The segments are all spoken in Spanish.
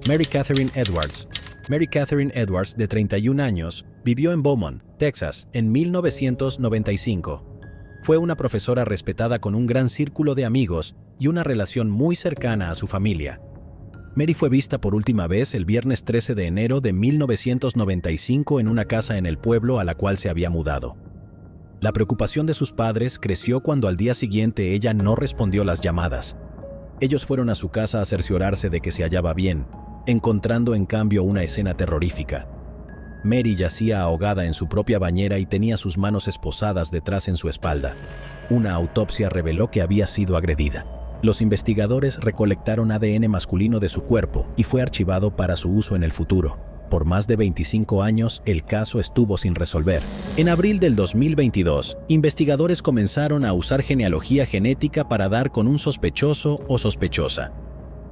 Mary Catherine Edwards. Mary Catherine Edwards, de 31 años, vivió en Beaumont, Texas, en 1995. Fue una profesora respetada con un gran círculo de amigos y una relación muy cercana a su familia. Mary fue vista por última vez el viernes 13 de enero de 1995 en una casa en el pueblo a la cual se había mudado. La preocupación de sus padres creció cuando al día siguiente ella no respondió las llamadas. Ellos fueron a su casa a cerciorarse de que se hallaba bien, encontrando en cambio una escena terrorífica. Mary yacía ahogada en su propia bañera y tenía sus manos esposadas detrás en su espalda. Una autopsia reveló que había sido agredida. Los investigadores recolectaron ADN masculino de su cuerpo y fue archivado para su uso en el futuro. Por más de 25 años, el caso estuvo sin resolver. En abril del 2022, investigadores comenzaron a usar genealogía genética para dar con un sospechoso o sospechosa.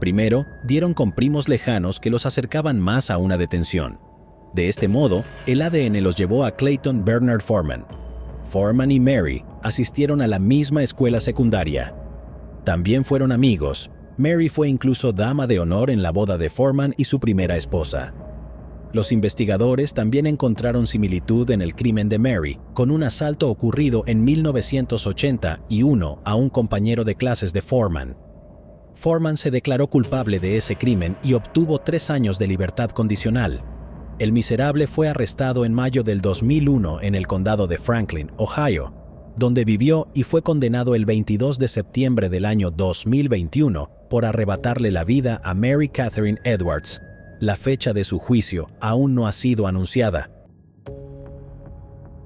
Primero, dieron con primos lejanos que los acercaban más a una detención. De este modo, el ADN los llevó a Clayton Bernard Foreman. Foreman y Mary asistieron a la misma escuela secundaria. También fueron amigos. Mary fue incluso dama de honor en la boda de Foreman y su primera esposa. Los investigadores también encontraron similitud en el crimen de Mary, con un asalto ocurrido en 1981 a un compañero de clases de Foreman. Foreman se declaró culpable de ese crimen y obtuvo 3 años de libertad condicional. El miserable fue arrestado en mayo del 2001 en el condado de Franklin, Ohio, donde vivió y fue condenado el 22 de septiembre del año 2021 por arrebatarle la vida a Mary Catherine Edwards. La fecha de su juicio aún no ha sido anunciada.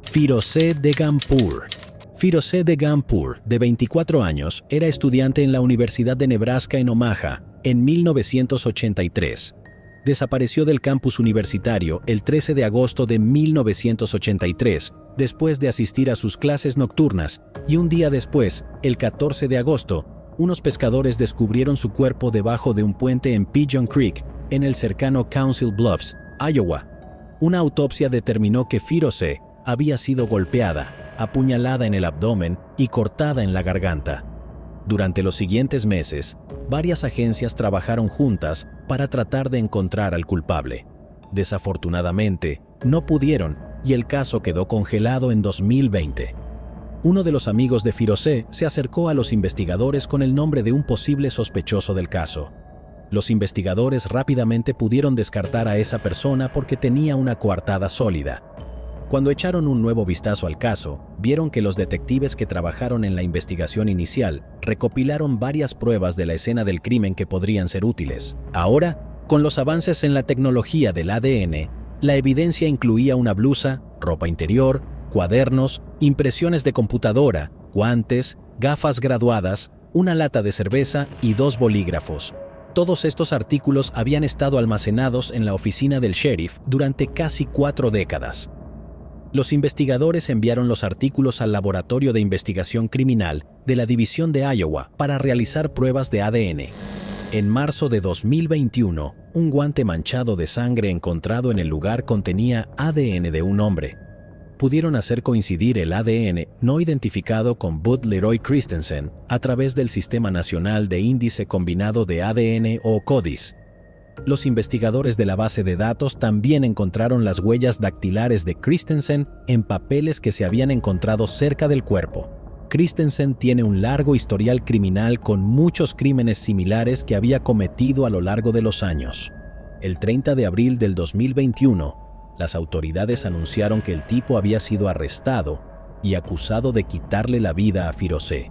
Firozeh Deghanpur. Firozeh Deghanpur, de 24 años, era estudiante en la Universidad de Nebraska en Omaha en 1983. Desapareció del campus universitario el 13 de agosto de 1983, después de asistir a sus clases nocturnas, y un día después, el 14 de agosto, unos pescadores descubrieron su cuerpo debajo de un puente en Pigeon Creek, en el cercano Council Bluffs, Iowa. Una autopsia determinó que Firozeh había sido golpeada, apuñalada en el abdomen y cortada en la garganta. Durante los siguientes meses, varias agencias trabajaron juntas para tratar de encontrar al culpable. Desafortunadamente, no pudieron y el caso quedó congelado en 2020. Uno de los amigos de Firozeh se acercó a los investigadores con el nombre de un posible sospechoso del caso. Los investigadores rápidamente pudieron descartar a esa persona porque tenía una coartada sólida. Cuando echaron un nuevo vistazo al caso, vieron que los detectives que trabajaron en la investigación inicial recopilaron varias pruebas de la escena del crimen que podrían ser útiles. Ahora, con los avances en la tecnología del ADN, la evidencia incluía una blusa, ropa interior, cuadernos, impresiones de computadora, guantes, gafas graduadas, una lata de cerveza y 2 bolígrafos. Todos estos artículos habían estado almacenados en la oficina del sheriff durante casi 4 décadas. Los investigadores enviaron los artículos al Laboratorio de Investigación Criminal de la División de Iowa para realizar pruebas de ADN. En marzo de 2021, un guante manchado de sangre encontrado en el lugar contenía ADN de un hombre. Pudieron hacer coincidir el ADN no identificado con Bud Leroy Christensen a través del Sistema Nacional de Índice Combinado de ADN o CODIS. Los investigadores de la base de datos también encontraron las huellas dactilares de Christensen en papeles que se habían encontrado cerca del cuerpo. Christensen tiene un largo historial criminal con muchos crímenes similares que había cometido a lo largo de los años. El 30 de abril del 2021, las autoridades anunciaron que el tipo había sido arrestado y acusado de quitarle la vida a Firozeh.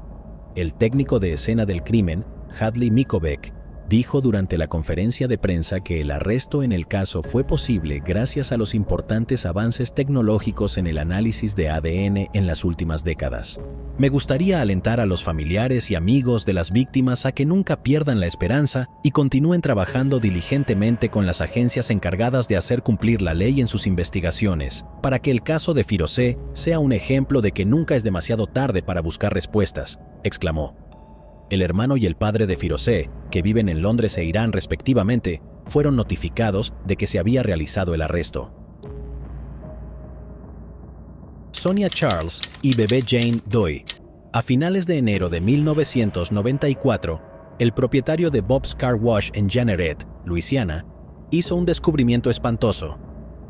El técnico de escena del crimen, Hadley Mikovic, dijo durante la conferencia de prensa que el arresto en el caso fue posible gracias a los importantes avances tecnológicos en el análisis de ADN en las últimas décadas. Me gustaría alentar a los familiares y amigos de las víctimas a que nunca pierdan la esperanza y continúen trabajando diligentemente con las agencias encargadas de hacer cumplir la ley en sus investigaciones, para que el caso de Firozeh sea un ejemplo de que nunca es demasiado tarde para buscar respuestas, exclamó. El hermano y el padre de Firozeh, que viven en Londres e Irán respectivamente, fueron notificados de que se había realizado el arresto. Sonia Charles y bebé Jane Doe. A finales de enero de 1994, El propietario de Bob's Car Wash en Jeanerette, Luisiana, hizo un descubrimiento espantoso.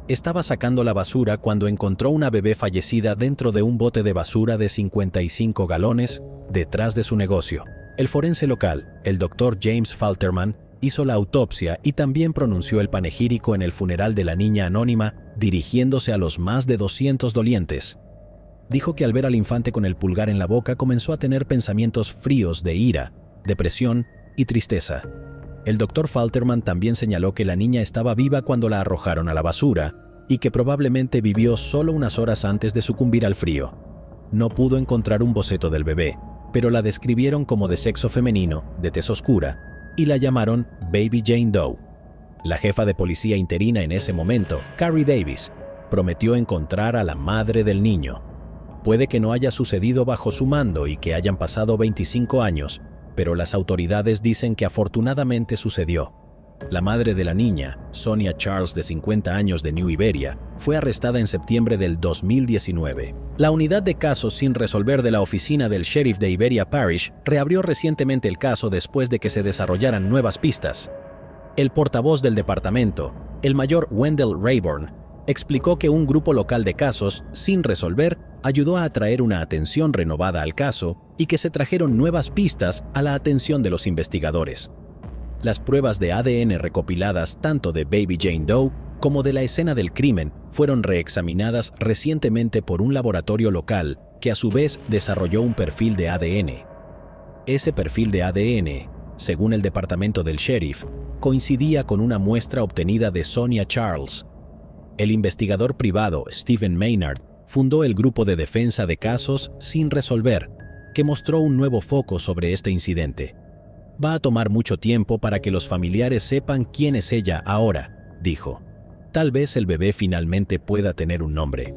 Estaba sacando la basura cuando encontró una bebé fallecida dentro de un bote de basura de 55 galones detrás de su negocio. El forense local, el Dr. James Falterman, hizo la autopsia y también pronunció el panegírico en el funeral de la niña anónima, dirigiéndose a los más de 200 dolientes. Dijo que al ver al infante con el pulgar en la boca comenzó a tener pensamientos fríos de ira, depresión y tristeza. El Dr. Falterman también señaló que la niña estaba viva cuando la arrojaron a la basura y que probablemente vivió solo unas horas antes de sucumbir al frío. No pudo encontrar un boceto del bebé, pero la describieron como de sexo femenino, de tez oscura, y la llamaron Baby Jane Doe. La jefa de policía interina en ese momento, Carrie Davis, prometió encontrar a la madre del niño. Puede que no haya sucedido bajo su mando y que hayan pasado 25 años, pero las autoridades dicen que afortunadamente sucedió. La madre de la niña, Sonia Charles, de 50 años de New Iberia, fue arrestada en septiembre del 2019. La unidad de casos sin resolver de la oficina del sheriff de Iberia Parish reabrió recientemente el caso después de que se desarrollaran nuevas pistas. El portavoz del departamento, el mayor Wendell Rayburn, explicó que un grupo local de casos sin resolver ayudó a atraer una atención renovada al caso y que se trajeron nuevas pistas a la atención de los investigadores. Las pruebas de ADN recopiladas tanto de Baby Jane Doe como de la escena del crimen fueron reexaminadas recientemente por un laboratorio local que a su vez desarrolló un perfil de ADN. Ese perfil de ADN, según el departamento del sheriff, coincidía con una muestra obtenida de Sonia Charles. El investigador privado Stephen Maynard fundó el grupo de defensa de casos sin resolver, que mostró un nuevo foco sobre este incidente. Va a tomar mucho tiempo para que los familiares sepan quién es ella ahora, dijo. Tal vez el bebé finalmente pueda tener un nombre.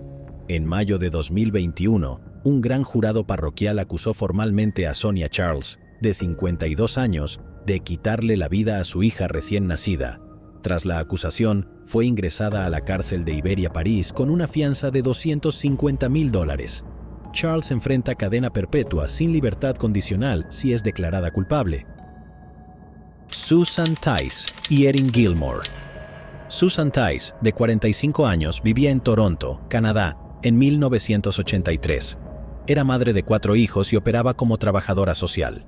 En mayo de 2021, un gran jurado parroquial acusó formalmente a Sonia Charles, de 52 años, de quitarle la vida a su hija recién nacida. Tras la acusación, fue ingresada a la cárcel de Iberia París con una fianza de $250,000. Charles enfrenta cadena perpetua sin libertad condicional si es declarada culpable. Susan Tice y Erin Gilmore. Susan Tice, de 45 años, vivía en Toronto, Canadá, en 1983. Era madre de 4 hijos y operaba como trabajadora social.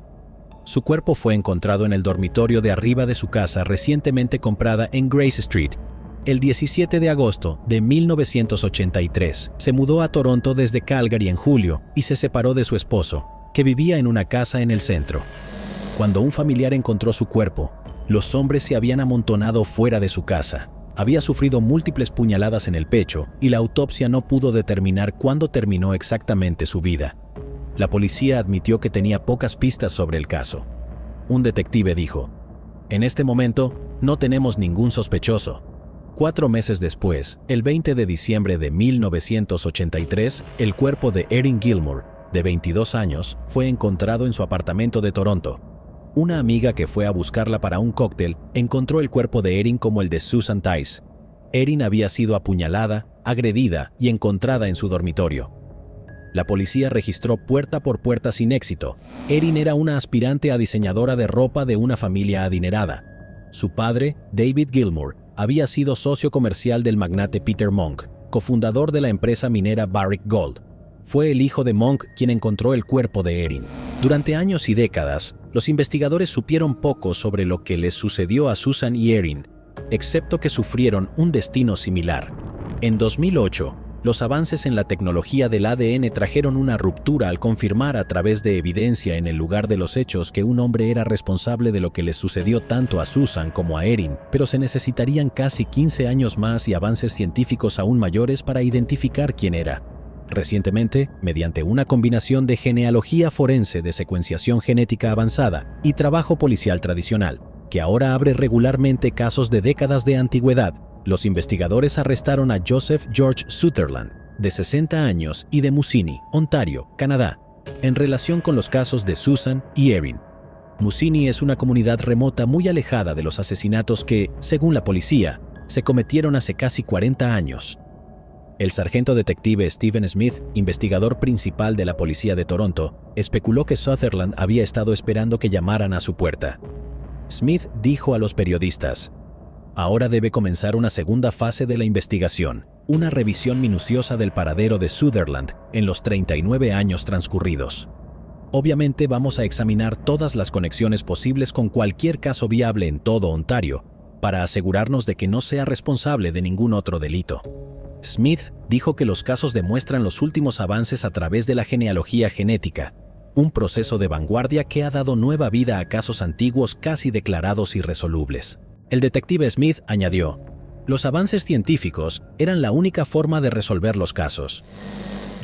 Su cuerpo fue encontrado en el dormitorio de arriba de su casa recientemente comprada en Grace Street. El 17 de agosto de 1983, se mudó a Toronto desde Calgary en julio y se separó de su esposo, que vivía en una casa en el centro. Cuando un familiar encontró su cuerpo, los hombres se habían amontonado fuera de su casa. Había sufrido múltiples puñaladas en el pecho y la autopsia no pudo determinar cuándo terminó exactamente su vida. La policía admitió que tenía pocas pistas sobre el caso. Un detective dijo: "En este momento, no tenemos ningún sospechoso". 4 meses después, el 20 de diciembre de 1983, el cuerpo de Erin Gilmore, de 22 años, fue encontrado en su apartamento de Toronto. Una amiga que fue a buscarla para un cóctel encontró el cuerpo de Erin como el de Susan Tice. Erin había sido apuñalada, agredida y encontrada en su dormitorio. La policía registró puerta por puerta sin éxito. Erin era una aspirante a diseñadora de ropa de una familia adinerada. Su padre, David Gilmore, había sido socio comercial del magnate Peter Monk, cofundador de la empresa minera Barrick Gold. Fue el hijo de Monk quien encontró el cuerpo de Erin. Durante años y décadas, los investigadores supieron poco sobre lo que les sucedió a Susan y Erin, excepto que sufrieron un destino similar. En 2008, los avances en la tecnología del ADN trajeron una ruptura al confirmar a través de evidencia en el lugar de los hechos que un hombre era responsable de lo que les sucedió tanto a Susan como a Erin, pero se necesitarían casi 15 años más y avances científicos aún mayores para identificar quién era. Recientemente, mediante una combinación de genealogía forense de secuenciación genética avanzada y trabajo policial tradicional, que ahora abre regularmente casos de décadas de antigüedad, los investigadores arrestaron a Joseph George Sutherland, de 60 años y de Mussini, Ontario, Canadá, en relación con los casos de Susan y Erin. Mussini es una comunidad remota muy alejada de los asesinatos que, según la policía, se cometieron hace casi 40 años. El sargento detective Stephen Smith, investigador principal de la policía de Toronto, especuló que Sutherland había estado esperando que llamaran a su puerta. Smith dijo a los periodistas: "Ahora debe comenzar una segunda fase de la investigación, una revisión minuciosa del paradero de Sutherland en los 39 años transcurridos. Obviamente vamos a examinar todas las conexiones posibles con cualquier caso viable en todo Ontario, para asegurarnos de que no sea responsable de ningún otro delito". Smith dijo que los casos demuestran los últimos avances a través de la genealogía genética, un proceso de vanguardia que ha dado nueva vida a casos antiguos casi declarados irresolubles. El detective Smith añadió: "Los avances científicos eran la única forma de resolver los casos.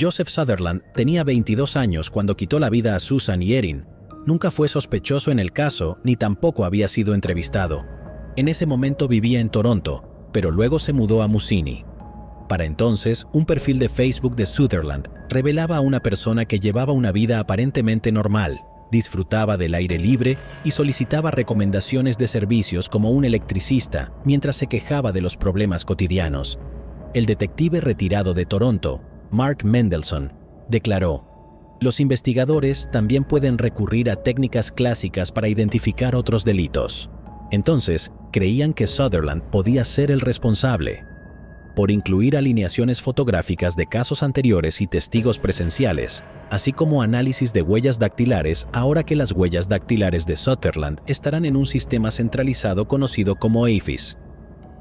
Joseph Sutherland tenía 22 años cuando quitó la vida a Susan y Erin. Nunca fue sospechoso en el caso ni tampoco había sido entrevistado. En ese momento vivía en Toronto, pero luego se mudó a Mussini. Para entonces, un perfil de Facebook de Sutherland revelaba a una persona que llevaba una vida aparentemente normal, disfrutaba del aire libre y solicitaba recomendaciones de servicios como un electricista mientras se quejaba de los problemas cotidianos. El detective retirado de Toronto, Mark Mendelson, declaró: "Los investigadores también pueden recurrir a técnicas clásicas para identificar otros delitos". Entonces, creían que Sutherland podía ser el responsable. Por incluir alineaciones fotográficas de casos anteriores y testigos presenciales, así como análisis de huellas dactilares, ahora que las huellas dactilares de Sutherland estarán en un sistema centralizado conocido como AFIS.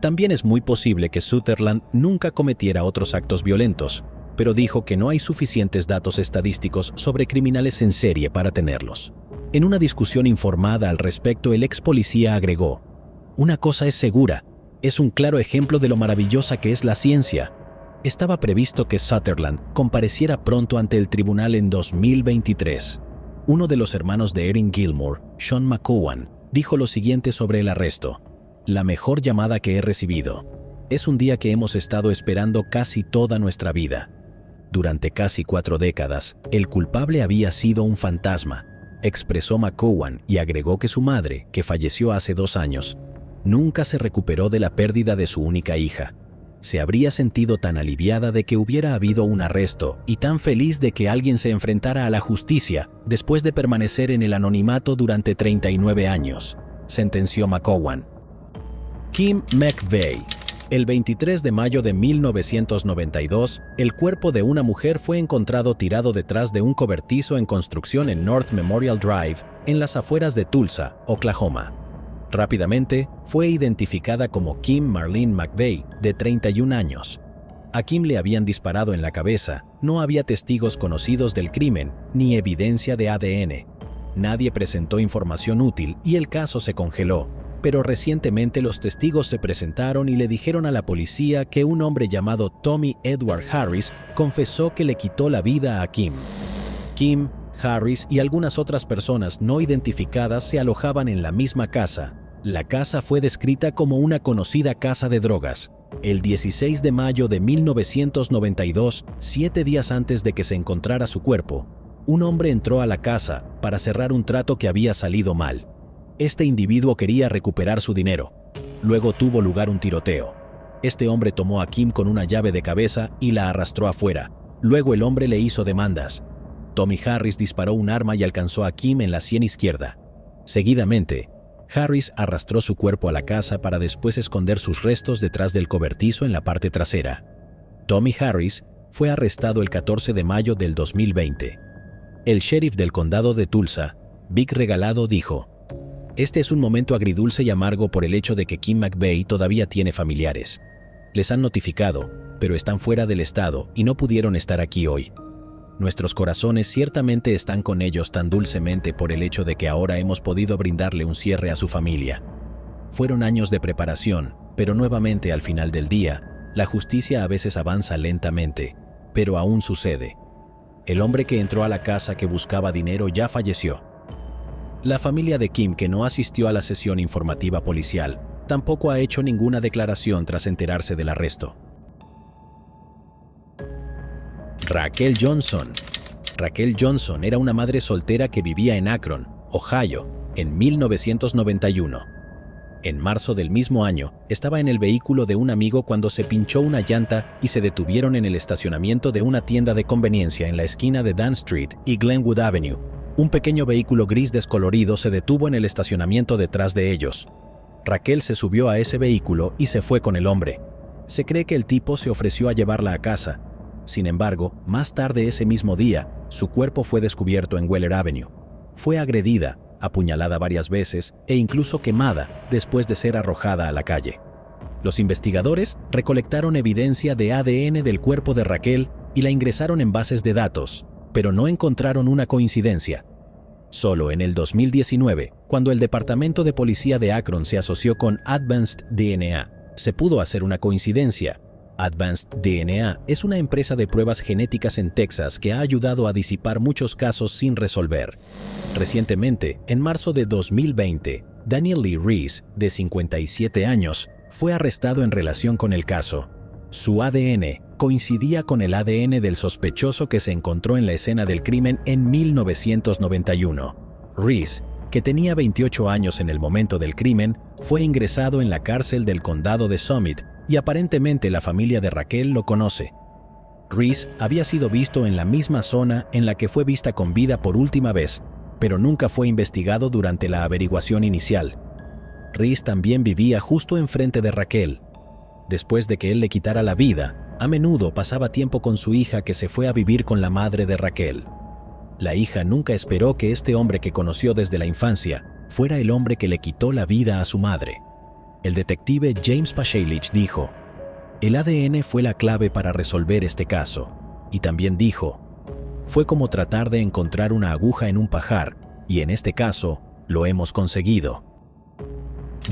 También es muy posible que Sutherland nunca cometiera otros actos violentos, pero dijo que no hay suficientes datos estadísticos sobre criminales en serie para tenerlos. En una discusión informada al respecto, el ex policía agregó: "Una cosa es segura, es un claro ejemplo de lo maravillosa que es la ciencia. Estaba previsto que Sutherland compareciera pronto ante el tribunal en 2023. Uno de los hermanos de Erin Gilmore, Sean McCowan, dijo lo siguiente sobre el arresto: "La mejor llamada que he recibido. Es un día que hemos estado esperando casi toda nuestra vida. Durante casi 4 décadas, el culpable había sido un fantasma", expresó McCowan, y agregó que su madre, que falleció hace 2 años, nunca se recuperó de la pérdida de su única hija. Se habría sentido tan aliviada de que hubiera habido un arresto y tan feliz de que alguien se enfrentara a la justicia después de permanecer en el anonimato durante 39 años, sentenció McCowan. Kim McVeigh. El 23 de mayo de 1992, el cuerpo de una mujer fue encontrado tirado detrás de un cobertizo en construcción en North Memorial Drive, en las afueras de Tulsa, Oklahoma. Rápidamente, fue identificada como Kim Marlene McVeigh, de 31 años. A Kim le habían disparado en la cabeza, no había testigos conocidos del crimen, ni evidencia de ADN. Nadie presentó información útil y el caso se congeló, pero recientemente los testigos se presentaron y le dijeron a la policía que un hombre llamado Tommy Edward Harris confesó que le quitó la vida a Kim. Kim, Harris y algunas otras personas no identificadas se alojaban en la misma casa. La casa fue descrita como una conocida casa de drogas. El 16 de mayo de 1992, 7 días antes de que se encontrara su cuerpo, un hombre entró a la casa para cerrar un trato que había salido mal. Este individuo quería recuperar su dinero. Luego tuvo lugar un tiroteo. Este hombre tomó a Kim con una llave de cabeza y la arrastró afuera. Luego el hombre le hizo demandas. Tommy Harris disparó un arma y alcanzó a Kim en la sien izquierda. Seguidamente, Harris arrastró su cuerpo a la casa para después esconder sus restos detrás del cobertizo en la parte trasera. Tommy Harris fue arrestado el 14 de mayo del 2020. El sheriff del condado de Tulsa, Vic Regalado, dijo: "Este es un momento agridulce y amargo por el hecho de que Kim McVeigh todavía tiene familiares. Les han notificado, pero están fuera del estado y no pudieron estar aquí hoy. Nuestros corazones ciertamente están con ellos tan dulcemente por el hecho de que ahora hemos podido brindarle un cierre a su familia. Fueron años de preparación, pero nuevamente al final del día, la justicia a veces avanza lentamente, pero aún sucede. El hombre que entró a la casa que buscaba dinero ya falleció". La familia de Kim, que no asistió a la sesión informativa policial, tampoco ha hecho ninguna declaración tras enterarse del arresto. Raquel Johnson. Raquel Johnson era una madre soltera que vivía en Akron, Ohio, en 1991. En marzo del mismo año, estaba en el vehículo de un amigo cuando se pinchó una llanta y se detuvieron en el estacionamiento de una tienda de conveniencia en la esquina de Dan Street y Glenwood Avenue. Un pequeño vehículo gris descolorido se detuvo en el estacionamiento detrás de ellos. Raquel se subió a ese vehículo y se fue con el hombre. Se cree que el tipo se ofreció a llevarla a casa. Sin embargo, más tarde ese mismo día, su cuerpo fue descubierto en Weller Avenue. Fue agredida, apuñalada varias veces e incluso quemada después de ser arrojada a la calle. Los investigadores recolectaron evidencia de ADN del cuerpo de Raquel y la ingresaron en bases de datos, pero no encontraron una coincidencia. Solo en el 2019, cuando el Departamento de Policía de Akron se asoció con Advanced DNA, se pudo hacer una coincidencia. Advanced DNA es una empresa de pruebas genéticas en Texas que ha ayudado a disipar muchos casos sin resolver. Recientemente, en marzo de 2020, Daniel Lee Reese, de 57 años, fue arrestado en relación con el caso. Su ADN coincidía con el ADN del sospechoso que se encontró en la escena del crimen en 1991. Reese, que tenía 28 años en el momento del crimen, fue ingresado en la cárcel del condado de Summit y aparentemente la familia de Raquel lo conoce. Reese había sido visto en la misma zona en la que fue vista con vida por última vez, pero nunca fue investigado durante la averiguación inicial. Reese también vivía justo enfrente de Raquel. Después de que él le quitara la vida, a menudo pasaba tiempo con su hija que se fue a vivir con la madre de Raquel. La hija nunca esperó que este hombre que conoció desde la infancia fuera el hombre que le quitó la vida a su madre. El detective James Pashelich dijo: "El ADN fue la clave para resolver este caso", y también dijo: "Fue como tratar de encontrar una aguja en un pajar, y en este caso, lo hemos conseguido".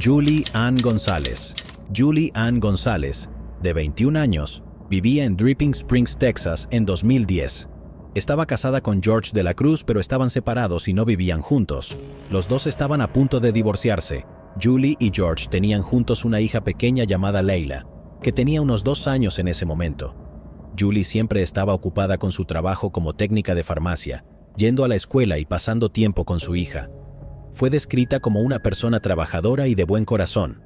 Julie Ann González. Julie Ann González, de 21 años, vivía en Dripping Springs, Texas, en 2010. Estaba casada con George de la Cruz, pero estaban separados y no vivían juntos. Los dos estaban a punto de divorciarse. Julie y George tenían juntos una hija pequeña llamada Leila, que tenía unos 2 años en ese momento. Julie siempre estaba ocupada con su trabajo como técnica de farmacia, yendo a la escuela y pasando tiempo con su hija. Fue descrita como una persona trabajadora y de buen corazón.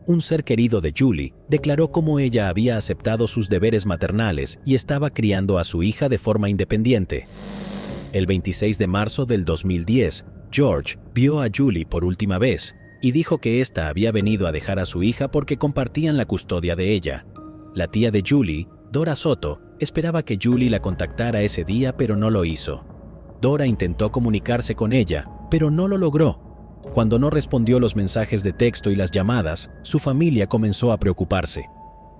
Un ser querido de Julie declaró cómo ella había aceptado sus deberes maternales y estaba criando a su hija de forma independiente. El 26 de marzo del 2010, George vio a Julie por última vez y dijo que ésta había venido a dejar a su hija porque compartían la custodia de ella. La tía de Julie, Dora Soto, esperaba que Julie la contactara ese día, pero no lo hizo. Dora intentó comunicarse con ella, pero no lo logró. Cuando no respondió los mensajes de texto y las llamadas, su familia comenzó a preocuparse.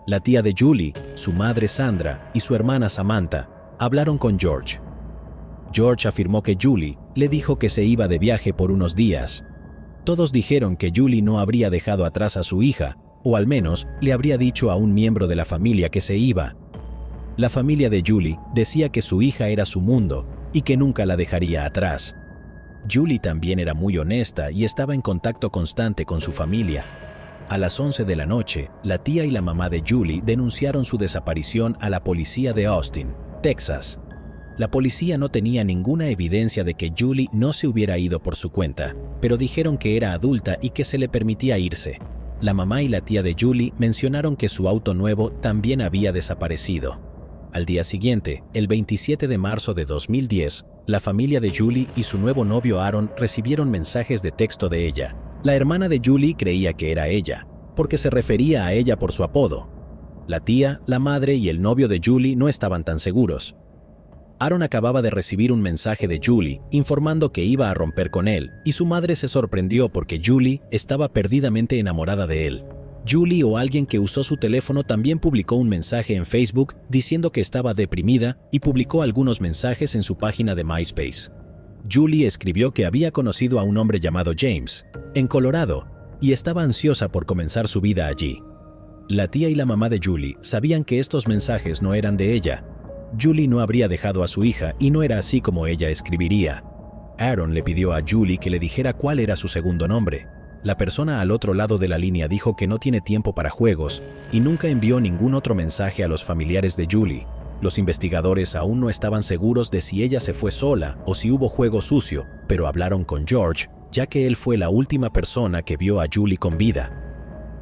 La tía de Julie, su madre Sandra y su hermana Samantha hablaron con George. George afirmó que Julie le dijo que se iba de viaje por unos días. Todos dijeron que Julie no habría dejado atrás a su hija, o al menos le habría dicho a un miembro de la familia que se iba. La familia de Julie decía que su hija era su mundo y que nunca la dejaría atrás. Julie también era muy honesta y estaba en contacto constante con su familia. A las 11 de la noche, la tía y la mamá de Julie denunciaron su desaparición a la policía de Austin, Texas. La policía no tenía ninguna evidencia de que Julie no se hubiera ido por su cuenta, pero dijeron que era adulta y que se le permitía irse. La mamá y la tía de Julie mencionaron que su auto nuevo también había desaparecido. Al día siguiente, el 27 de marzo de 2010, la familia de Julie y su nuevo novio Aaron recibieron mensajes de texto de ella. La hermana de Julie creía que era ella, porque se refería a ella por su apodo. La tía, la madre y el novio de Julie no estaban tan seguros. Aaron acababa de recibir un mensaje de Julie informando que iba a romper con él, y su madre se sorprendió porque Julie estaba perdidamente enamorada de él. Julie o alguien que usó su teléfono también publicó un mensaje en Facebook diciendo que estaba deprimida y publicó algunos mensajes en su página de MySpace. Julie escribió que había conocido a un hombre llamado James, en Colorado, y estaba ansiosa por comenzar su vida allí. La tía y la mamá de Julie sabían que estos mensajes no eran de ella. Julie no habría dejado a su hija y no era así como ella escribiría. Aaron le pidió a Julie que le dijera cuál era su segundo nombre. La persona al otro lado de la línea dijo que no tiene tiempo para juegos y nunca envió ningún otro mensaje a los familiares de Julie. Los investigadores aún no estaban seguros de si ella se fue sola o si hubo juego sucio, pero hablaron con George ya que él fue la última persona que vio a Julie con vida.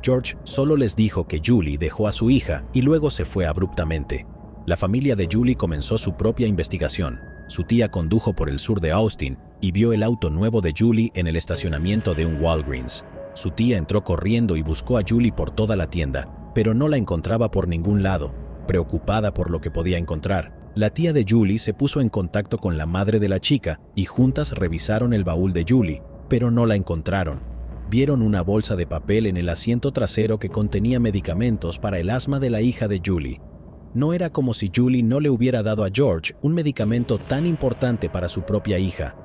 George solo les dijo que Julie dejó a su hija y luego se fue abruptamente. La familia de Julie comenzó su propia investigación. Su tía condujo por el sur de Austin y vio el auto nuevo de Julie en el estacionamiento de un Walgreens. Su tía entró corriendo y buscó a Julie por toda la tienda, pero no la encontraba por ningún lado. Preocupada por lo que podía encontrar, la tía de Julie se puso en contacto con la madre de la chica y juntas revisaron el baúl de Julie, pero no la encontraron. Vieron una bolsa de papel en el asiento trasero que contenía medicamentos para el asma de la hija de Julie. No era como si Julie no le hubiera dado a George un medicamento tan importante para su propia hija.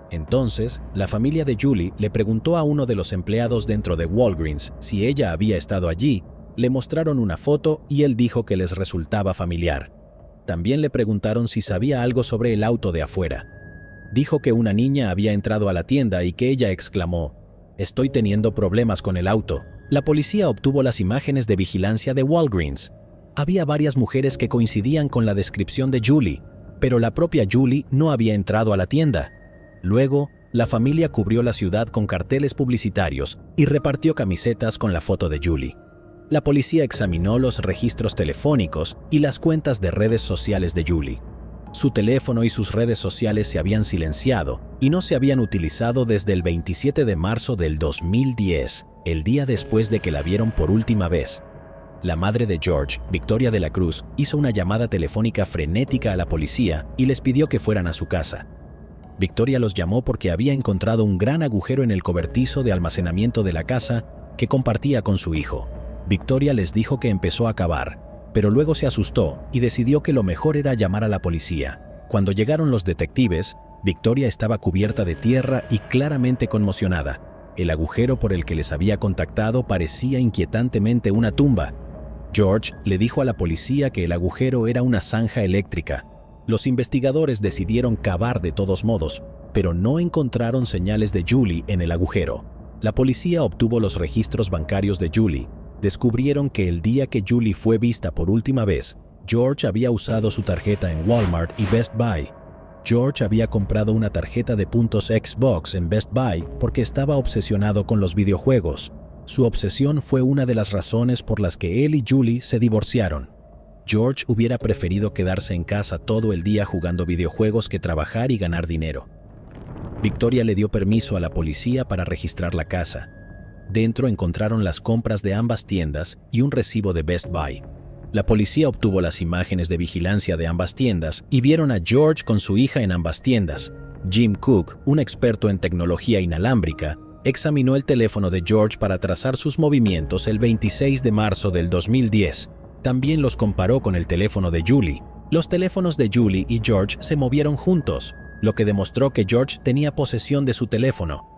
Entonces, la familia de Julie le preguntó a uno de los empleados dentro de Walgreens si ella había estado allí. Le mostraron una foto y él dijo que les resultaba familiar. También le preguntaron si sabía algo sobre el auto de afuera. Dijo que una niña había entrado a la tienda y que ella exclamó: «Estoy teniendo problemas con el auto». La policía obtuvo las imágenes de vigilancia de Walgreens. Había varias mujeres que coincidían con la descripción de Julie, pero la propia Julie no había entrado a la tienda. Luego, la familia cubrió la ciudad con carteles publicitarios y repartió camisetas con la foto de Julie. La policía examinó los registros telefónicos y las cuentas de redes sociales de Julie. Su teléfono y sus redes sociales se habían silenciado y no se habían utilizado desde el 27 de marzo del 2010, el día después de que la vieron por última vez. La madre de George, Victoria de la Cruz, hizo una llamada telefónica frenética a la policía y les pidió que fueran a su casa. Victoria los llamó porque había encontrado un gran agujero en el cobertizo de almacenamiento de la casa que compartía con su hijo. Victoria les dijo que empezó a cavar, pero luego se asustó y decidió que lo mejor era llamar a la policía. Cuando llegaron los detectives, Victoria estaba cubierta de tierra y claramente conmocionada. El agujero por el que les había contactado parecía inquietantemente una tumba. George le dijo a la policía que el agujero era una zanja eléctrica. Los investigadores decidieron cavar de todos modos, pero no encontraron señales de Julie en el agujero. La policía obtuvo los registros bancarios de Julie. Descubrieron que el día que Julie fue vista por última vez, George había usado su tarjeta en Walmart y Best Buy. George había comprado una tarjeta de puntos Xbox en Best Buy porque estaba obsesionado con los videojuegos. Su obsesión fue una de las razones por las que él y Julie se divorciaron. George hubiera preferido quedarse en casa todo el día jugando videojuegos que trabajar y ganar dinero. Victoria le dio permiso a la policía para registrar la casa. Dentro encontraron las compras de ambas tiendas y un recibo de Best Buy. La policía obtuvo las imágenes de vigilancia de ambas tiendas y vieron a George con su hija en ambas tiendas. Jim Cook, un experto en tecnología inalámbrica, examinó el teléfono de George para trazar sus movimientos el 26 de marzo del 2010. También los comparó con el teléfono de Julie. Los teléfonos de Julie y George se movieron juntos, lo que demostró que George tenía posesión de su teléfono.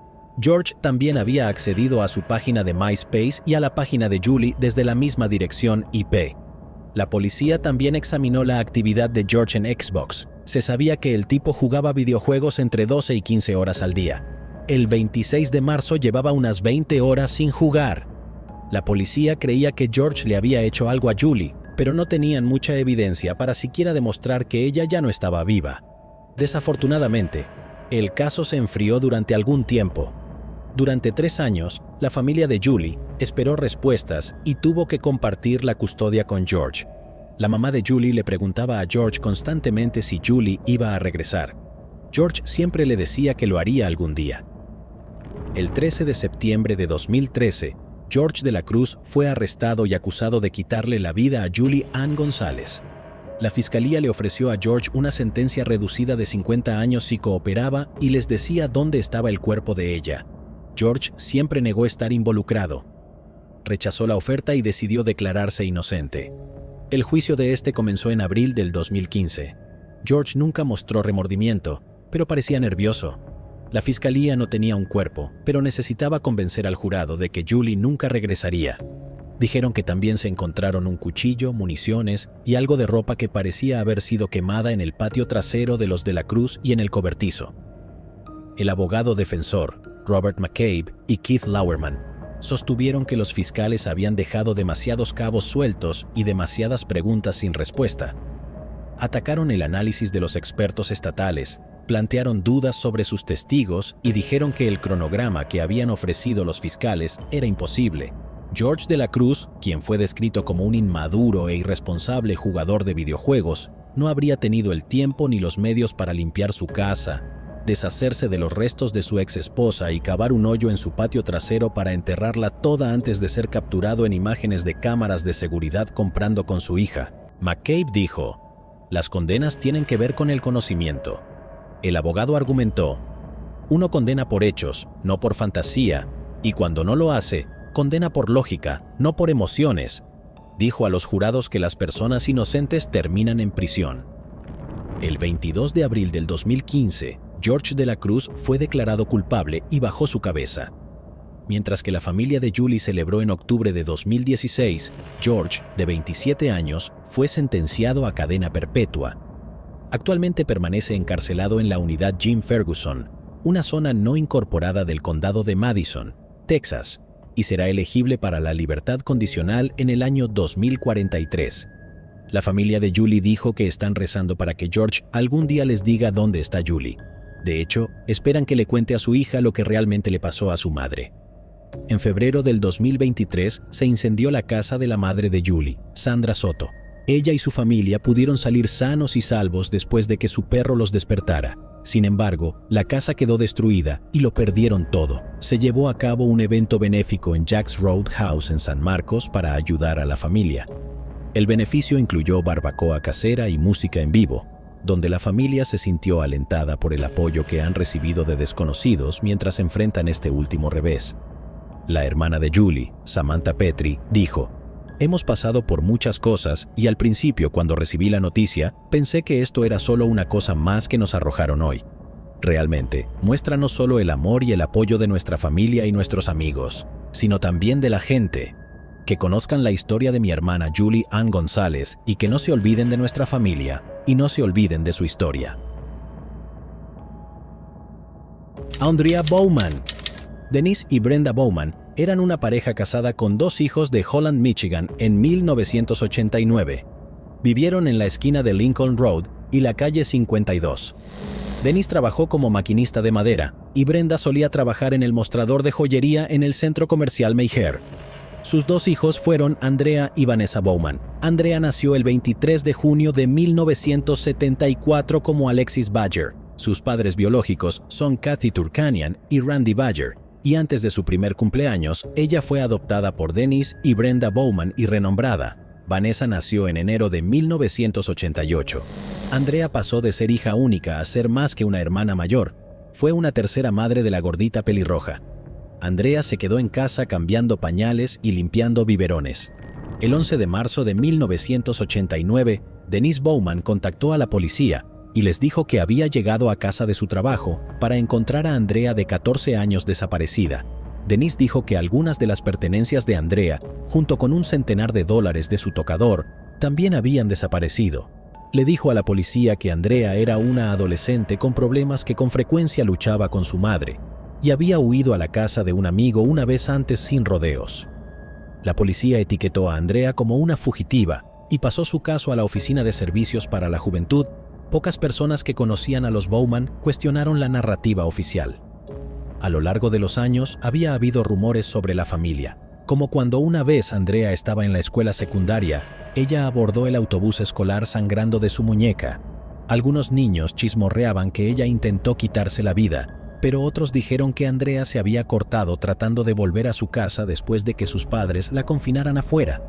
George también había accedido a su página de MySpace y a la página de Julie desde la misma dirección IP. La policía también examinó la actividad de George en Xbox. Se sabía que el tipo jugaba videojuegos entre 12 y 15 horas al día. El 26 de marzo llevaba unas 20 horas sin jugar. La policía creía que George le había hecho algo a Julie, pero no tenían mucha evidencia para siquiera demostrar que ella ya no estaba viva. Desafortunadamente, el caso se enfrió durante algún tiempo. Durante 3 años, la familia de Julie esperó respuestas y tuvo que compartir la custodia con George. La mamá de Julie le preguntaba a George constantemente si Julie iba a regresar. George siempre le decía que lo haría algún día. El 13 de septiembre de 2013, George de la Cruz fue arrestado y acusado de quitarle la vida a Julie Ann González. La fiscalía le ofreció a George una sentencia reducida de 50 años si cooperaba y les decía dónde estaba el cuerpo de ella. George siempre negó estar involucrado. Rechazó la oferta y decidió declararse inocente. El juicio de este comenzó en abril del 2015. George nunca mostró remordimiento, pero parecía nervioso. La fiscalía no tenía un cuerpo, pero necesitaba convencer al jurado de que Julie nunca regresaría. Dijeron que también se encontraron un cuchillo, municiones y algo de ropa que parecía haber sido quemada en el patio trasero de los de la Cruz y en el cobertizo. El abogado defensor, Robert McCabe y Keith Lauerman, sostuvieron que los fiscales habían dejado demasiados cabos sueltos y demasiadas preguntas sin respuesta. Atacaron el análisis de los expertos estatales, plantearon dudas sobre sus testigos y dijeron que el cronograma que habían ofrecido los fiscales era imposible. George de la Cruz, quien fue descrito como un inmaduro e irresponsable jugador de videojuegos, no habría tenido el tiempo ni los medios para limpiar su casa, deshacerse de los restos de su ex esposa y cavar un hoyo en su patio trasero para enterrarla toda antes de ser capturado en imágenes de cámaras de seguridad comprando con su hija. McCabe dijo: "Las condenas tienen que ver con el conocimiento". El abogado argumentó: "Uno condena por hechos, no por fantasía, y cuando no lo hace, condena por lógica, no por emociones". Dijo a los jurados que las personas inocentes terminan en prisión. El 22 de abril del 2015, George de la Cruz fue declarado culpable y bajó su cabeza. Mientras que la familia de Julie celebró en octubre de 2016, George, de 27 años, fue sentenciado a cadena perpetua. Actualmente permanece encarcelado en la unidad Jim Ferguson, una zona no incorporada del condado de Madison, Texas, y será elegible para la libertad condicional en el año 2043. La familia de Julie dijo que están rezando para que George algún día les diga dónde está Julie. De hecho, esperan que le cuente a su hija lo que realmente le pasó a su madre. En febrero del 2023 se incendió la casa de la madre de Julie, Sandra Soto. Ella y su familia pudieron salir sanos y salvos después de que su perro los despertara. Sin embargo, la casa quedó destruida y lo perdieron todo. Se llevó a cabo un evento benéfico en Jack's Roadhouse en San Marcos para ayudar a la familia. El beneficio incluyó barbacoa casera y música en vivo, donde la familia se sintió alentada por el apoyo que han recibido de desconocidos mientras enfrentan este último revés. La hermana de Julie, Samantha Petri, dijo: "Hemos pasado por muchas cosas y al principio, cuando recibí la noticia, pensé que esto era solo una cosa más que nos arrojaron hoy. Realmente, muestra no solo el amor y el apoyo de nuestra familia y nuestros amigos, sino también de la gente. Que conozcan la historia de mi hermana Julie Ann González y que no se olviden de nuestra familia y no se olviden de su historia". Andrea Bowman. Denise y Brenda Bowman eran una pareja casada con 2 hijos de Holland, Michigan, en 1989. Vivieron en la esquina de Lincoln Road y la calle 52. Denise trabajó como maquinista de madera y Brenda solía trabajar en el mostrador de joyería en el centro comercial Mayfair. Sus 2 hijos fueron Andrea y Vanessa Bowman. Andrea nació el 23 de junio de 1974 como Alexis Badger. Sus padres biológicos son Kathy Turkanian y Randy Badger, y antes de su primer cumpleaños, ella fue adoptada por Denise y Brenda Bowman y renombrada. Vanessa nació en enero de 1988. Andrea pasó de ser hija única a ser más que una hermana mayor. Fue una tercera madre de la gordita pelirroja. Andrea se quedó en casa cambiando pañales y limpiando biberones. El 11 de marzo de 1989, Denise Bowman contactó a la policía y les dijo que había llegado a casa de su trabajo para encontrar a Andrea de 14 años desaparecida. Denise dijo que algunas de las pertenencias de Andrea, junto con un centenar de dólares de su tocador, también habían desaparecido. Le dijo a la policía que Andrea era una adolescente con problemas que con frecuencia luchaba con su madre y había huido a la casa de un amigo una vez antes sin rodeos. La policía etiquetó a Andrea como una fugitiva y pasó su caso a la Oficina de Servicios para la Juventud. Pocas personas que conocían a los Bowman cuestionaron la narrativa oficial. A lo largo de los años había habido rumores sobre la familia, como cuando una vez Andrea estaba en la escuela secundaria, ella abordó el autobús escolar sangrando de su muñeca. Algunos niños chismorreaban que ella intentó quitarse la vida, pero otros dijeron que Andrea se había cortado tratando de volver a su casa después de que sus padres la confinaran afuera.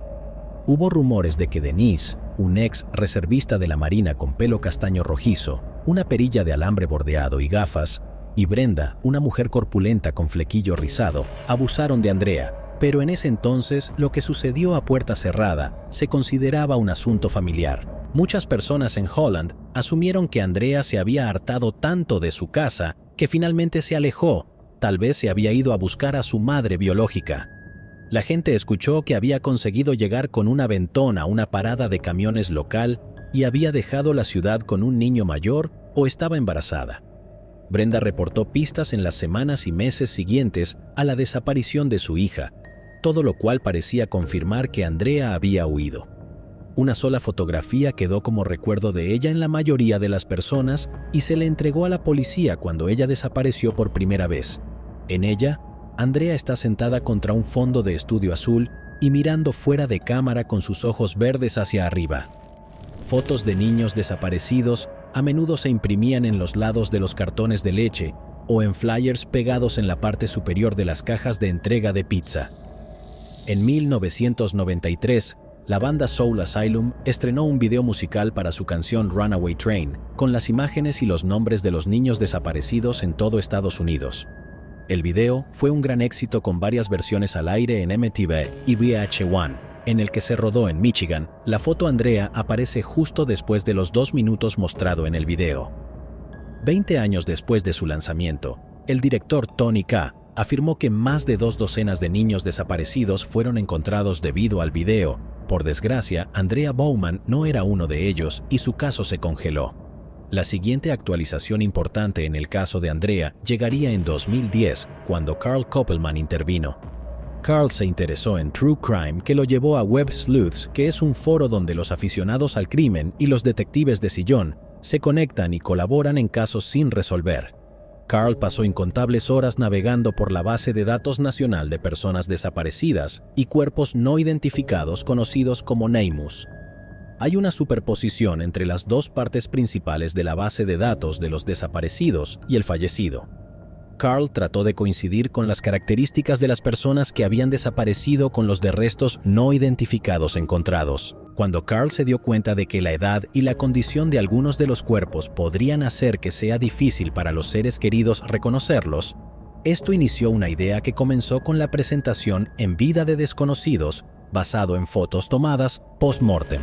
Hubo rumores de que Denise, un ex reservista de la Marina con pelo castaño rojizo, una perilla de alambre bordeado y gafas, y Brenda, una mujer corpulenta con flequillo rizado, abusaron de Andrea, pero en ese entonces lo que sucedió a puerta cerrada se consideraba un asunto familiar. Muchas personas en Holland asumieron que Andrea se había hartado tanto de su casa que finalmente se alejó, tal vez se había ido a buscar a su madre biológica. La gente escuchó que había conseguido llegar con un aventón a una parada de camiones local y había dejado la ciudad con un niño mayor o estaba embarazada. Brenda reportó pistas en las semanas y meses siguientes a la desaparición de su hija, todo lo cual parecía confirmar que Andrea había huido. Una sola fotografía quedó como recuerdo de ella en la mayoría de las personas y se le entregó a la policía cuando ella desapareció por primera vez. En ella, Andrea está sentada contra un fondo de estudio azul y mirando fuera de cámara con sus ojos verdes hacia arriba. Fotos de niños desaparecidos a menudo se imprimían en los lados de los cartones de leche o en flyers pegados en la parte superior de las cajas de entrega de pizza. En 1993, la banda Soul Asylum estrenó un video musical para su canción Runaway Train, con las imágenes y los nombres de los niños desaparecidos en todo Estados Unidos. El video fue un gran éxito con varias versiones al aire en MTV y VH1, en el que se rodó en Michigan. La foto Andrea aparece justo después de los 2 minutos mostrado en el video. 20 años después de su lanzamiento, el director Tony K. afirmó que más de 2 docenas de niños desaparecidos fueron encontrados debido al video. Por desgracia, Andrea Bowman no era uno de ellos y su caso se congeló. La siguiente actualización importante en el caso de Andrea llegaría en 2010, cuando Carl Koppelman intervino. Carl se interesó en True Crime, que lo llevó a Web Sleuths, que es un foro donde los aficionados al crimen y los detectives de sillón se conectan y colaboran en casos sin resolver. Carl pasó incontables horas navegando por la base de datos nacional de personas desaparecidas y cuerpos no identificados conocidos como NamUs. Hay una superposición entre las 2 partes principales de la base de datos de los desaparecidos y el fallecido. Carl trató de coincidir con las características de las personas que habían desaparecido con los de restos no identificados encontrados. Cuando Carl se dio cuenta de que la edad y la condición de algunos de los cuerpos podrían hacer que sea difícil para los seres queridos reconocerlos, esto inició una idea que comenzó con la presentación En vida de desconocidos, basado en fotos tomadas post-mortem.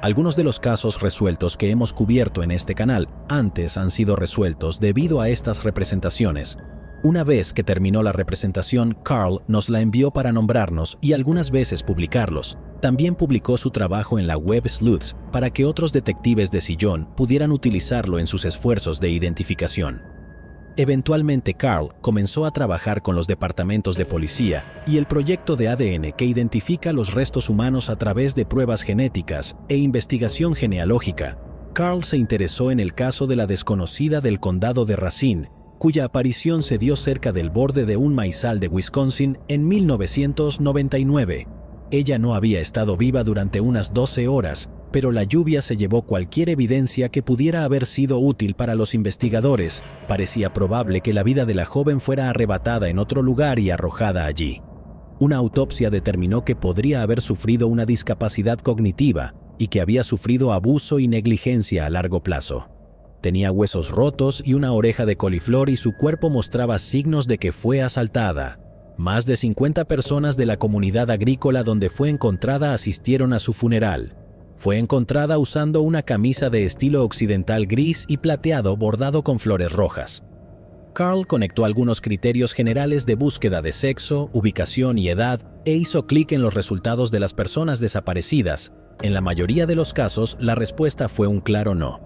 Algunos de los casos resueltos que hemos cubierto en este canal antes han sido resueltos debido a estas representaciones. Una vez que terminó la representación, Carl nos la envió para nombrarnos y algunas veces publicarlos. También publicó su trabajo en la Web Sleuths para que otros detectives de sillón pudieran utilizarlo en sus esfuerzos de identificación. Eventualmente Carl comenzó a trabajar con los departamentos de policía y el proyecto de ADN que identifica los restos humanos a través de pruebas genéticas e investigación genealógica. Carl se interesó en el caso de la desconocida del condado de Racine, cuya aparición se dio cerca del borde de un maizal de Wisconsin en 1999. Ella no había estado viva durante unas 12 horas, pero la lluvia se llevó cualquier evidencia que pudiera haber sido útil para los investigadores. Parecía probable que la vida de la joven fuera arrebatada en otro lugar y arrojada allí. Una autopsia determinó que podría haber sufrido una discapacidad cognitiva y que había sufrido abuso y negligencia a largo plazo. Tenía huesos rotos y una oreja de coliflor y su cuerpo mostraba signos de que fue asaltada. Más de 50 personas de la comunidad agrícola donde fue encontrada asistieron a su funeral. Fue encontrada usando una camisa de estilo occidental gris y plateado bordado con flores rojas. Carl conectó algunos criterios generales de búsqueda de sexo, ubicación y edad e hizo clic en los resultados de las personas desaparecidas. En la mayoría de los casos, la respuesta fue un claro no.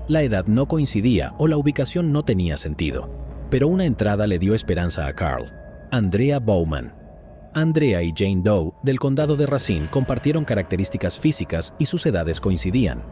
La edad no coincidía o la ubicación no tenía sentido. Pero una entrada le dio esperanza a Carl: Andrea Bowman. Andrea y Jane Doe, del condado de Racine, compartieron características físicas y sus edades coincidían.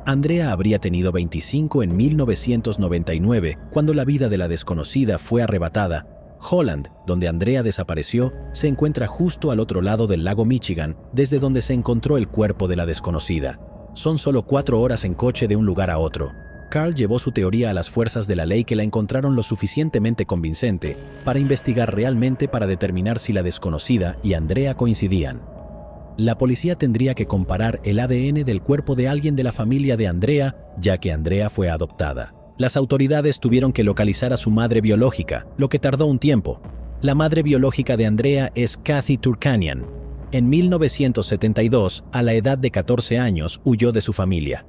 Andrea habría tenido 25 en 1999, cuando la vida de la desconocida fue arrebatada. Holland, donde Andrea desapareció, se encuentra justo al otro lado del lago Michigan, desde donde se encontró el cuerpo de la desconocida. Son solo 4 horas en coche de un lugar a otro. Carl llevó su teoría a las fuerzas de la ley, que la encontraron lo suficientemente convincente para investigar realmente para determinar si la desconocida y Andrea coincidían. La policía tendría que comparar el ADN del cuerpo de alguien de la familia de Andrea, ya que Andrea fue adoptada. Las autoridades tuvieron que localizar a su madre biológica, lo que tardó un tiempo. La madre biológica de Andrea es Kathy Turkanian. En 1972, a la edad de 14 años, huyó de su familia.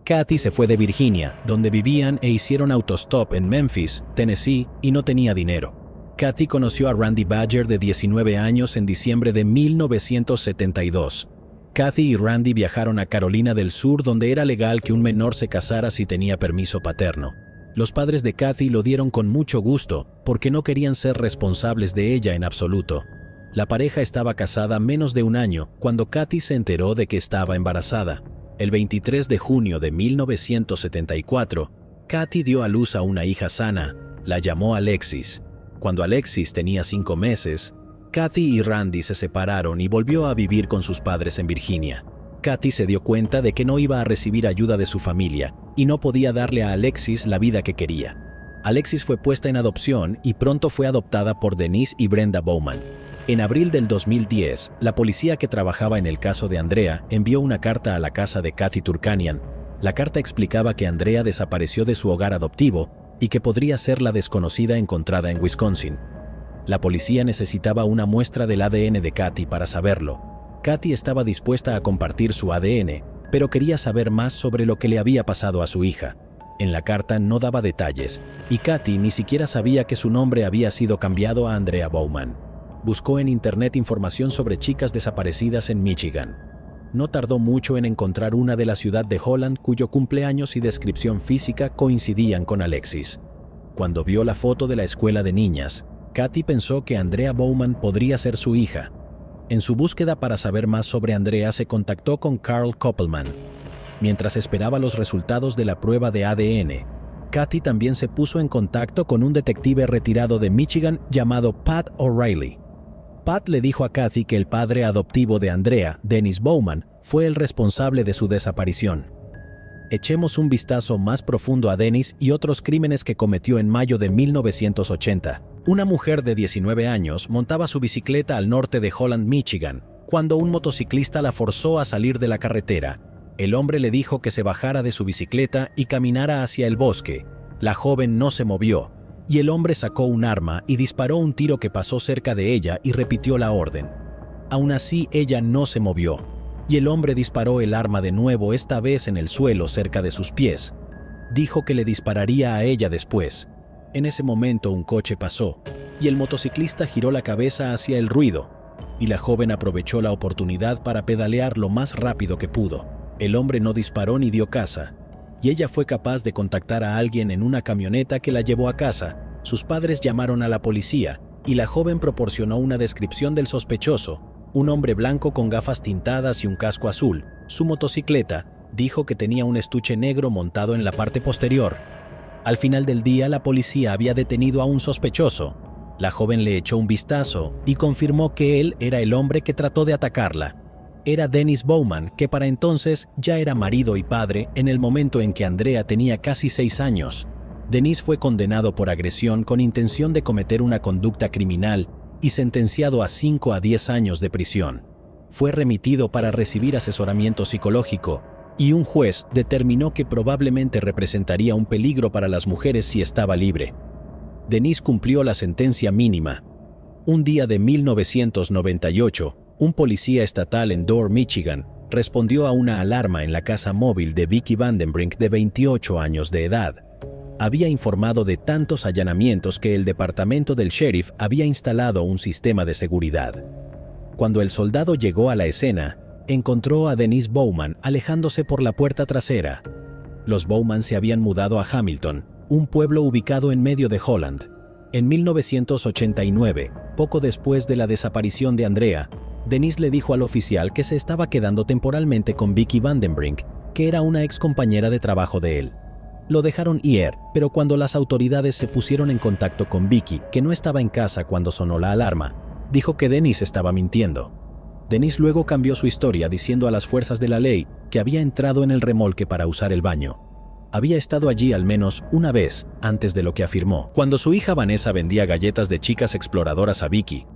Kathy se fue de Virginia, donde vivían, e hicieron autostop en Memphis, Tennessee, y no tenía dinero. Kathy conoció a Randy Badger, de 19 años, en diciembre de 1972. Kathy y Randy viajaron a Carolina del Sur, donde era legal que un menor se casara si tenía permiso paterno. Los padres de Kathy lo dieron con mucho gusto, porque no querían ser responsables de ella en absoluto. La pareja estaba casada menos de un año cuando Kathy se enteró de que estaba embarazada. El 23 de junio de 1974, Kathy dio a luz a una hija sana. La llamó Alexis. Cuando Alexis tenía 5 meses, Kathy y Randy se separaron y volvió a vivir con sus padres en Virginia. Kathy se dio cuenta de que no iba a recibir ayuda de su familia y no podía darle a Alexis la vida que quería. Alexis fue puesta en adopción y pronto fue adoptada por Denise y Brenda Bowman. En abril del 2010, la policía que trabajaba en el caso de Andrea envió una carta a la casa de Kathy Turkanian. La carta explicaba que Andrea desapareció de su hogar adoptivo y que podría ser la desconocida encontrada en Wisconsin. La policía necesitaba una muestra del ADN de Kathy para saberlo. Kathy estaba dispuesta a compartir su ADN, pero quería saber más sobre lo que le había pasado a su hija. En la carta no daba detalles, y Kathy ni siquiera sabía que su nombre había sido cambiado a Andrea Bowman. Buscó en internet información sobre chicas desaparecidas en Michigan. No tardó mucho en encontrar una de la ciudad de Holland cuyo cumpleaños y descripción física coincidían con Alexis. Cuando vio la foto de la escuela de niñas, Kathy pensó que Andrea Bowman podría ser su hija. En su búsqueda para saber más sobre Andrea se contactó con Carl Koppelman. Mientras esperaba los resultados de la prueba de ADN, Kathy también se puso en contacto con un detective retirado de Michigan llamado Pat O'Reilly. Pat le dijo a Kathy que el padre adoptivo de Andrea, Dennis Bowman, fue el responsable de su desaparición. Echemos un vistazo más profundo a Dennis y otros crímenes que cometió en mayo de 1980. Una mujer de 19 años montaba su bicicleta al norte de Holland, Michigan, cuando un motociclista la forzó a salir de la carretera. El hombre le dijo que se bajara de su bicicleta y caminara hacia el bosque. La joven no se movió, y el hombre sacó un arma y disparó un tiro que pasó cerca de ella y repitió la orden. Aún así, ella no se movió, y el hombre disparó el arma de nuevo, esta vez en el suelo cerca de sus pies. Dijo que le dispararía a ella después. En ese momento un coche pasó, y el motociclista giró la cabeza hacia el ruido, y la joven aprovechó la oportunidad para pedalear lo más rápido que pudo. El hombre no disparó ni dio caza, y ella fue capaz de contactar a alguien en una camioneta que la llevó a casa. Sus padres llamaron a la policía, y la joven proporcionó una descripción del sospechoso, un hombre blanco con gafas tintadas y un casco azul. Su motocicleta, dijo que tenía un estuche negro montado en la parte posterior. Al final del día, la policía había detenido a un sospechoso. La joven le echó un vistazo y confirmó que él era el hombre que trató de atacarla. Era Dennis Bowman, que para entonces ya era marido y padre en el momento en que Andrea tenía casi 6 años. Dennis fue condenado por agresión con intención de cometer una conducta criminal y sentenciado a 5 a 10 años de prisión. Fue remitido para recibir asesoramiento psicológico, y un juez determinó que probablemente representaría un peligro para las mujeres si estaba libre. Dennis cumplió la sentencia mínima. Un día de 1998, un policía estatal en Dorr, Michigan, respondió a una alarma en la casa móvil de Vicky Vandenbrink, de 28 años de edad. Había informado de tantos allanamientos que el departamento del sheriff había instalado un sistema de seguridad. Cuando el soldado llegó a la escena, encontró a Denise Bowman alejándose por la puerta trasera. Los Bowman se habían mudado a Hamilton, un pueblo ubicado en medio de Holland. En 1989, poco después de la desaparición de Andrea, Denise le dijo al oficial que se estaba quedando temporalmente con Vicky Vandenbrink, que era una ex compañera de trabajo de él. Lo dejaron ir, pero cuando las autoridades se pusieron en contacto con Vicky, que no estaba en casa cuando sonó la alarma, dijo que Denise estaba mintiendo. Denise luego cambió su historia diciendo a las fuerzas de la ley que había entrado en el remolque para usar el baño. Había estado allí al menos una vez antes de lo que afirmó, cuando su hija Vanessa vendía galletas de chicas exploradoras a Vicky.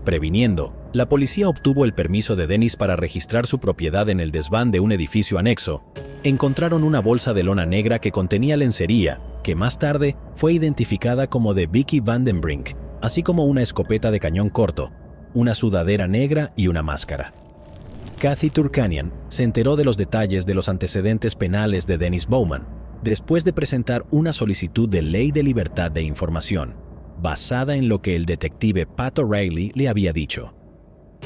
Previniendo, la policía obtuvo el permiso de Dennis para registrar su propiedad en el desván de un edificio anexo. Encontraron una bolsa de lona negra que contenía lencería, que más tarde fue identificada como de Vicky Vandenbrink, así como una escopeta de cañón corto, una sudadera negra y una máscara. Kathy Turkanian se enteró de los detalles de los antecedentes penales de Dennis Bowman después de presentar una solicitud de ley de libertad de información, basada en lo que el detective Pat O'Reilly le había dicho.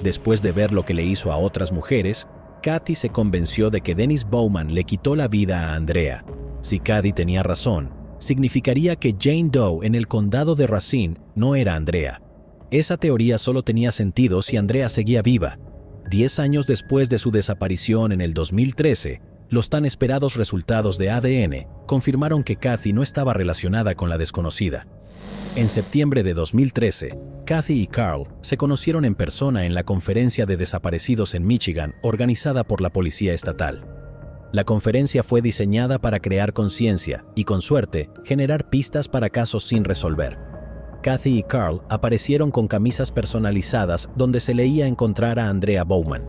Después de ver lo que le hizo a otras mujeres, Kathy se convenció de que Dennis Bowman le quitó la vida a Andrea. Si Kathy tenía razón, significaría que Jane Doe en el condado de Racine no era Andrea. Esa teoría solo tenía sentido si Andrea seguía viva. 10 años después de su desaparición en el 2013, los tan esperados resultados de ADN confirmaron que Kathy no estaba relacionada con la desconocida. En septiembre de 2013, Kathy y Carl se conocieron en persona en la conferencia de desaparecidos en Michigan, organizada por la policía estatal. La conferencia fue diseñada para crear conciencia y, con suerte, generar pistas para casos sin resolver. Kathy y Carl aparecieron con camisas personalizadas donde se leía encontrar a Andrea Bowman.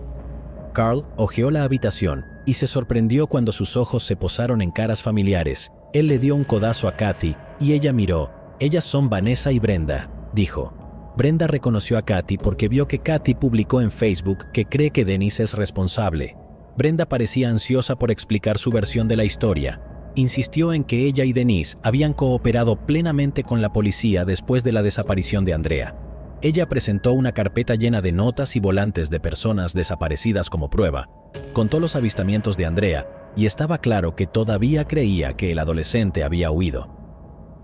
Carl hojeó la habitación y se sorprendió cuando sus ojos se posaron en caras familiares. Él le dio un codazo a Kathy y ella miró. «Ellas son Vanessa y Brenda», dijo. Brenda reconoció a Kathy porque vio que Kathy publicó en Facebook que cree que Dennis es responsable. Brenda parecía ansiosa por explicar su versión de la historia. Insistió en que ella y Denise habían cooperado plenamente con la policía después de la desaparición de Andrea. Ella presentó una carpeta llena de notas y volantes de personas desaparecidas como prueba. Contó los avistamientos de Andrea y estaba claro que todavía creía que el adolescente había huido.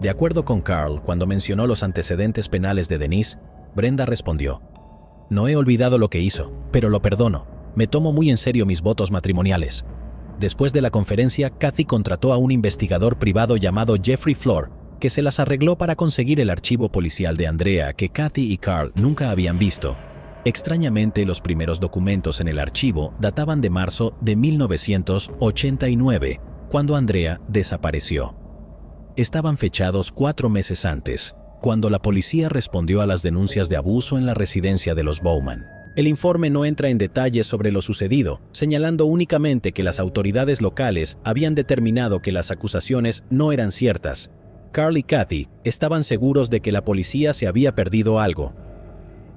De acuerdo con Carl, cuando mencionó los antecedentes penales de Denise, Brenda respondió: «No he olvidado lo que hizo, pero lo perdono. Me tomo muy en serio mis votos matrimoniales». Después de la conferencia, Kathy contrató a un investigador privado llamado Jeffrey Flor, que se las arregló para conseguir el archivo policial de Andrea que Kathy y Carl nunca habían visto. Extrañamente, los primeros documentos en el archivo databan de marzo de 1989, cuando Andrea desapareció. Estaban fechados 4 meses antes, cuando la policía respondió a las denuncias de abuso en la residencia de los Bowman. El informe no entra en detalles sobre lo sucedido, señalando únicamente que las autoridades locales habían determinado que las acusaciones no eran ciertas. Carl y Kathy estaban seguros de que la policía se había perdido algo.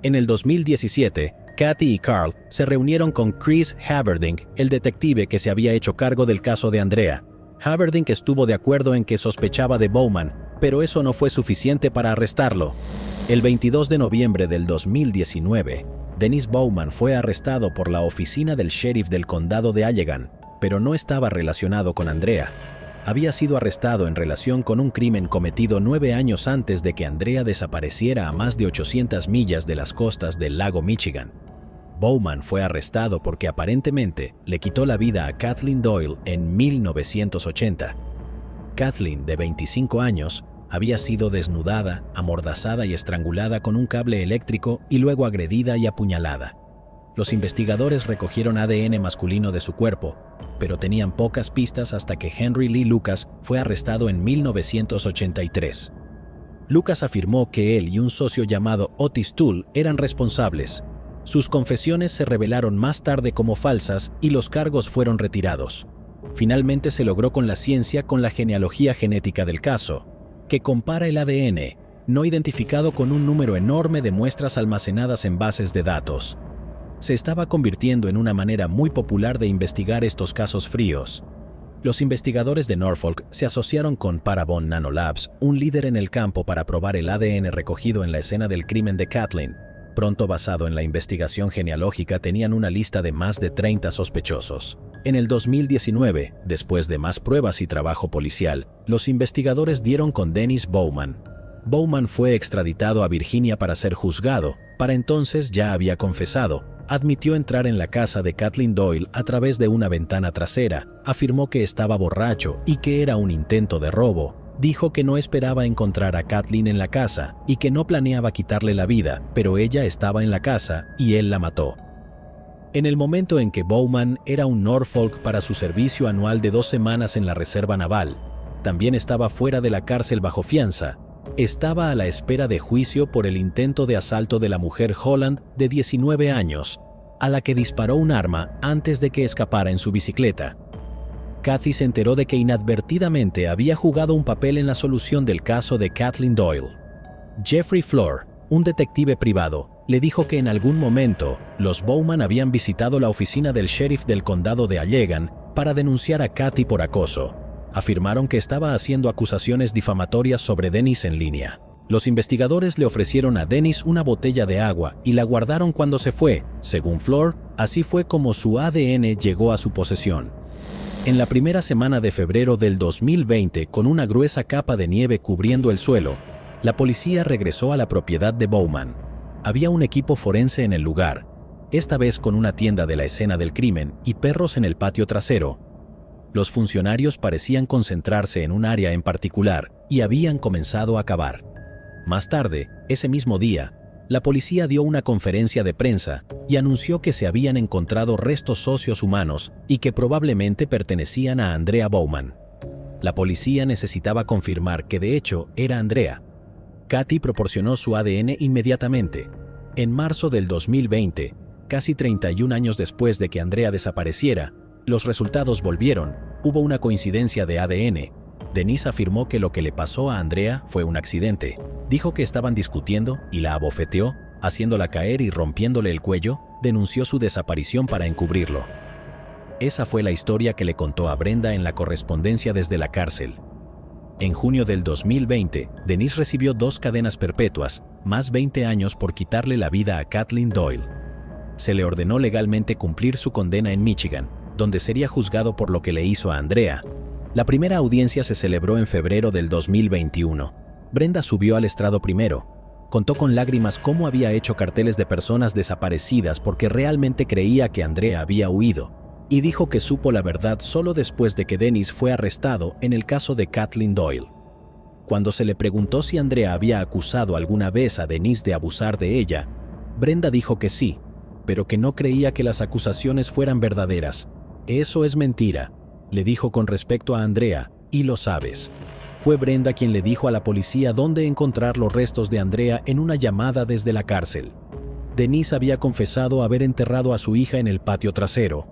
En el 2017, Kathy y Carl se reunieron con Chris Haverdink, el detective que se había hecho cargo del caso de Andrea. Haverdink estuvo de acuerdo en que sospechaba de Bowman, pero eso no fue suficiente para arrestarlo. El 22 de noviembre del 2019, Dennis Bowman fue arrestado por la oficina del sheriff del condado de Allegan, pero no estaba relacionado con Andrea. Había sido arrestado en relación con un crimen cometido 9 años antes de que Andrea desapareciera a más de 800 millas de las costas del lago Michigan. Bowman fue arrestado porque aparentemente le quitó la vida a Kathleen Doyle en 1980. Kathleen, de 25 años, había sido desnudada, amordazada y estrangulada con un cable eléctrico y luego agredida y apuñalada. Los investigadores recogieron ADN masculino de su cuerpo, pero tenían pocas pistas hasta que Henry Lee Lucas fue arrestado en 1983. Lucas afirmó que él y un socio llamado Otis Toole eran responsables. Sus confesiones se revelaron más tarde como falsas y los cargos fueron retirados. Finalmente se logró con la ciencia con la genealogía genética del caso, que compara el ADN, no identificado con un número enorme de muestras almacenadas en bases de datos. Se estaba convirtiendo en una manera muy popular de investigar estos casos fríos. Los investigadores de Norfolk se asociaron con Parabon Nanolabs, un líder en el campo para probar el ADN recogido en la escena del crimen de Kathleen. Pronto, basado en la investigación genealógica, tenían una lista de más de 30 sospechosos. En el 2019, después de más pruebas y trabajo policial, los investigadores dieron con Dennis Bowman. Bowman fue extraditado a Virginia para ser juzgado. Para entonces ya había confesado. Admitió entrar en la casa de Kathleen Doyle a través de una ventana trasera. Afirmó que estaba borracho y que era un intento de robo. Dijo que no esperaba encontrar a Kathleen en la casa y que no planeaba quitarle la vida, pero ella estaba en la casa y él la mató. En el momento en que Bowman era un Norfolk para su servicio anual de 2 semanas en la Reserva Naval, también estaba fuera de la cárcel bajo fianza. Estaba a la espera de juicio por el intento de asalto de la mujer Holland, de 19 años, a la que disparó un arma antes de que escapara en su bicicleta. Kathy se enteró de que inadvertidamente había jugado un papel en la solución del caso de Kathleen Doyle. Jeffrey Flor, un detective privado, le dijo que en algún momento los Bowman habían visitado la oficina del sheriff del condado de Allegan para denunciar a Kathy por acoso. Afirmaron que estaba haciendo acusaciones difamatorias sobre Dennis en línea. Los investigadores le ofrecieron a Dennis una botella de agua y la guardaron cuando se fue. Según Flor, así fue como su ADN llegó a su posesión. En la primera semana de febrero del 2020, con una gruesa capa de nieve cubriendo el suelo, la policía regresó a la propiedad de Bowman. Había un equipo forense en el lugar, esta vez con una tienda de la escena del crimen y perros en el patio trasero. Los funcionarios parecían concentrarse en un área en particular y habían comenzado a cavar. Más tarde, ese mismo día, la policía dio una conferencia de prensa y anunció que se habían encontrado restos óseos humanos y que probablemente pertenecían a Andrea Bowman. La policía necesitaba confirmar que de hecho era Andrea. Katy proporcionó su ADN inmediatamente. En marzo del 2020, casi 31 años después de que Andrea desapareciera, los resultados volvieron. Hubo una coincidencia de ADN. Denise afirmó que lo que le pasó a Andrea fue un accidente. Dijo que estaban discutiendo y la abofeteó, haciéndola caer y rompiéndole el cuello. Denunció su desaparición para encubrirlo. Esa fue la historia que le contó a Brenda en la correspondencia desde la cárcel. En junio del 2020, Denise recibió 2 cadenas perpetuas, más 20 años por quitarle la vida a Kathleen Doyle. Se le ordenó legalmente cumplir su condena en Michigan, donde sería juzgado por lo que le hizo a Andrea. La primera audiencia se celebró en febrero del 2021. Brenda subió al estrado primero. Contó con lágrimas cómo había hecho carteles de personas desaparecidas porque realmente creía que Andrea había huido, y dijo que supo la verdad solo después de que Dennis fue arrestado en el caso de Kathleen Doyle. Cuando se le preguntó si Andrea había acusado alguna vez a Denise de abusar de ella, Brenda dijo que sí, pero que no creía que las acusaciones fueran verdaderas. «Eso es mentira», le dijo con respecto a Andrea, y lo sabes. Fue Brenda quien le dijo a la policía dónde encontrar los restos de Andrea en una llamada desde la cárcel. Denise había confesado haber enterrado a su hija en el patio trasero.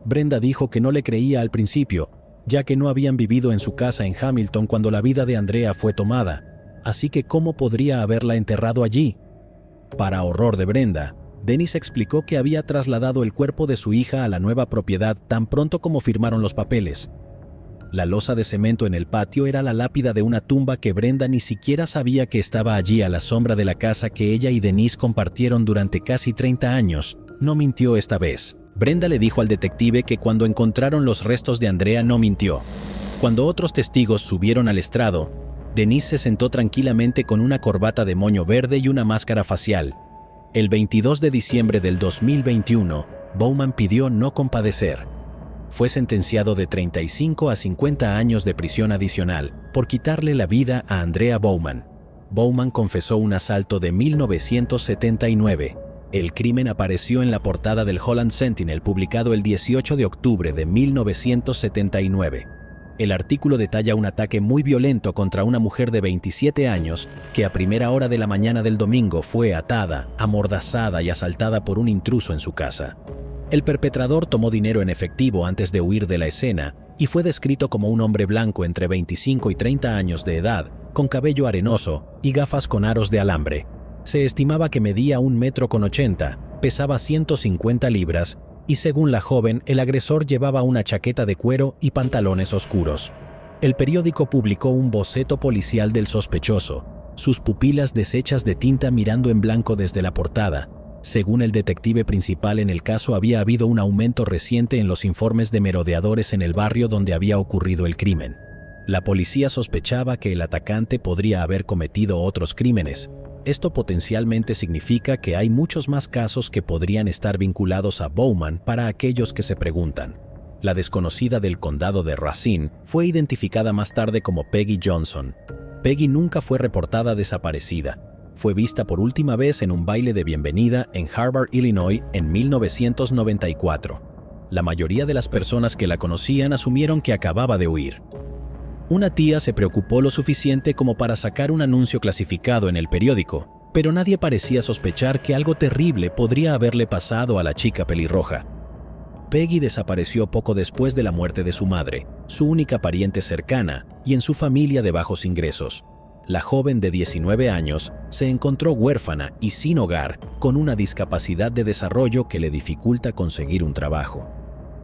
Brenda dijo que no le creía al principio, ya que no habían vivido en su casa en Hamilton cuando la vida de Andrea fue tomada, así que ¿cómo podría haberla enterrado allí? Para horror de Brenda, Denise explicó que había trasladado el cuerpo de su hija a la nueva propiedad tan pronto como firmaron los papeles. La losa de cemento en el patio era la lápida de una tumba que Brenda ni siquiera sabía que estaba allí a la sombra de la casa que ella y Denise compartieron durante casi 30 años. No mintió esta vez. Brenda le dijo al detective que cuando encontraron los restos de Andrea no mintió. Cuando otros testigos subieron al estrado, Denise se sentó tranquilamente con una corbata de moño verde y una máscara facial. El 22 de diciembre del 2021, Bowman pidió no compadecer. Fue sentenciado de 35 a 50 años de prisión adicional por quitarle la vida a Andrea Bowman. Bowman confesó un asalto de 1979. El crimen apareció en la portada del Holland Sentinel publicado el 18 de octubre de 1979. El artículo detalla un ataque muy violento contra una mujer de 27 años que a primera hora de la mañana del domingo fue atada, amordazada y asaltada por un intruso en su casa. El perpetrador tomó dinero en efectivo antes de huir de la escena y fue descrito como un hombre blanco entre 25 y 30 años de edad, con cabello arenoso y gafas con aros de alambre. Se estimaba que medía 1,80 m, pesaba 150 libras y según la joven, el agresor llevaba una chaqueta de cuero y pantalones oscuros. El periódico publicó un boceto policial del sospechoso, sus pupilas deshechas de tinta mirando en blanco desde la portada. Según el detective principal en el caso, había habido un aumento reciente en los informes de merodeadores en el barrio donde había ocurrido el crimen. La policía sospechaba que el atacante podría haber cometido otros crímenes. Esto potencialmente significa que hay muchos más casos que podrían estar vinculados a Bowman para aquellos que se preguntan. La desconocida del condado de Racine fue identificada más tarde como Peggy Johnson. Peggy nunca fue reportada desaparecida. Fue vista por última vez en un baile de bienvenida en Harvard, Illinois, en 1994. La mayoría de las personas que la conocían asumieron que acababa de huir. Una tía se preocupó lo suficiente como para sacar un anuncio clasificado en el periódico, pero nadie parecía sospechar que algo terrible podría haberle pasado a la chica pelirroja. Peggy desapareció poco después de la muerte de su madre, su única pariente cercana, y en su familia de bajos ingresos. La joven de 19 años se encontró huérfana y sin hogar, con una discapacidad de desarrollo que le dificulta conseguir un trabajo.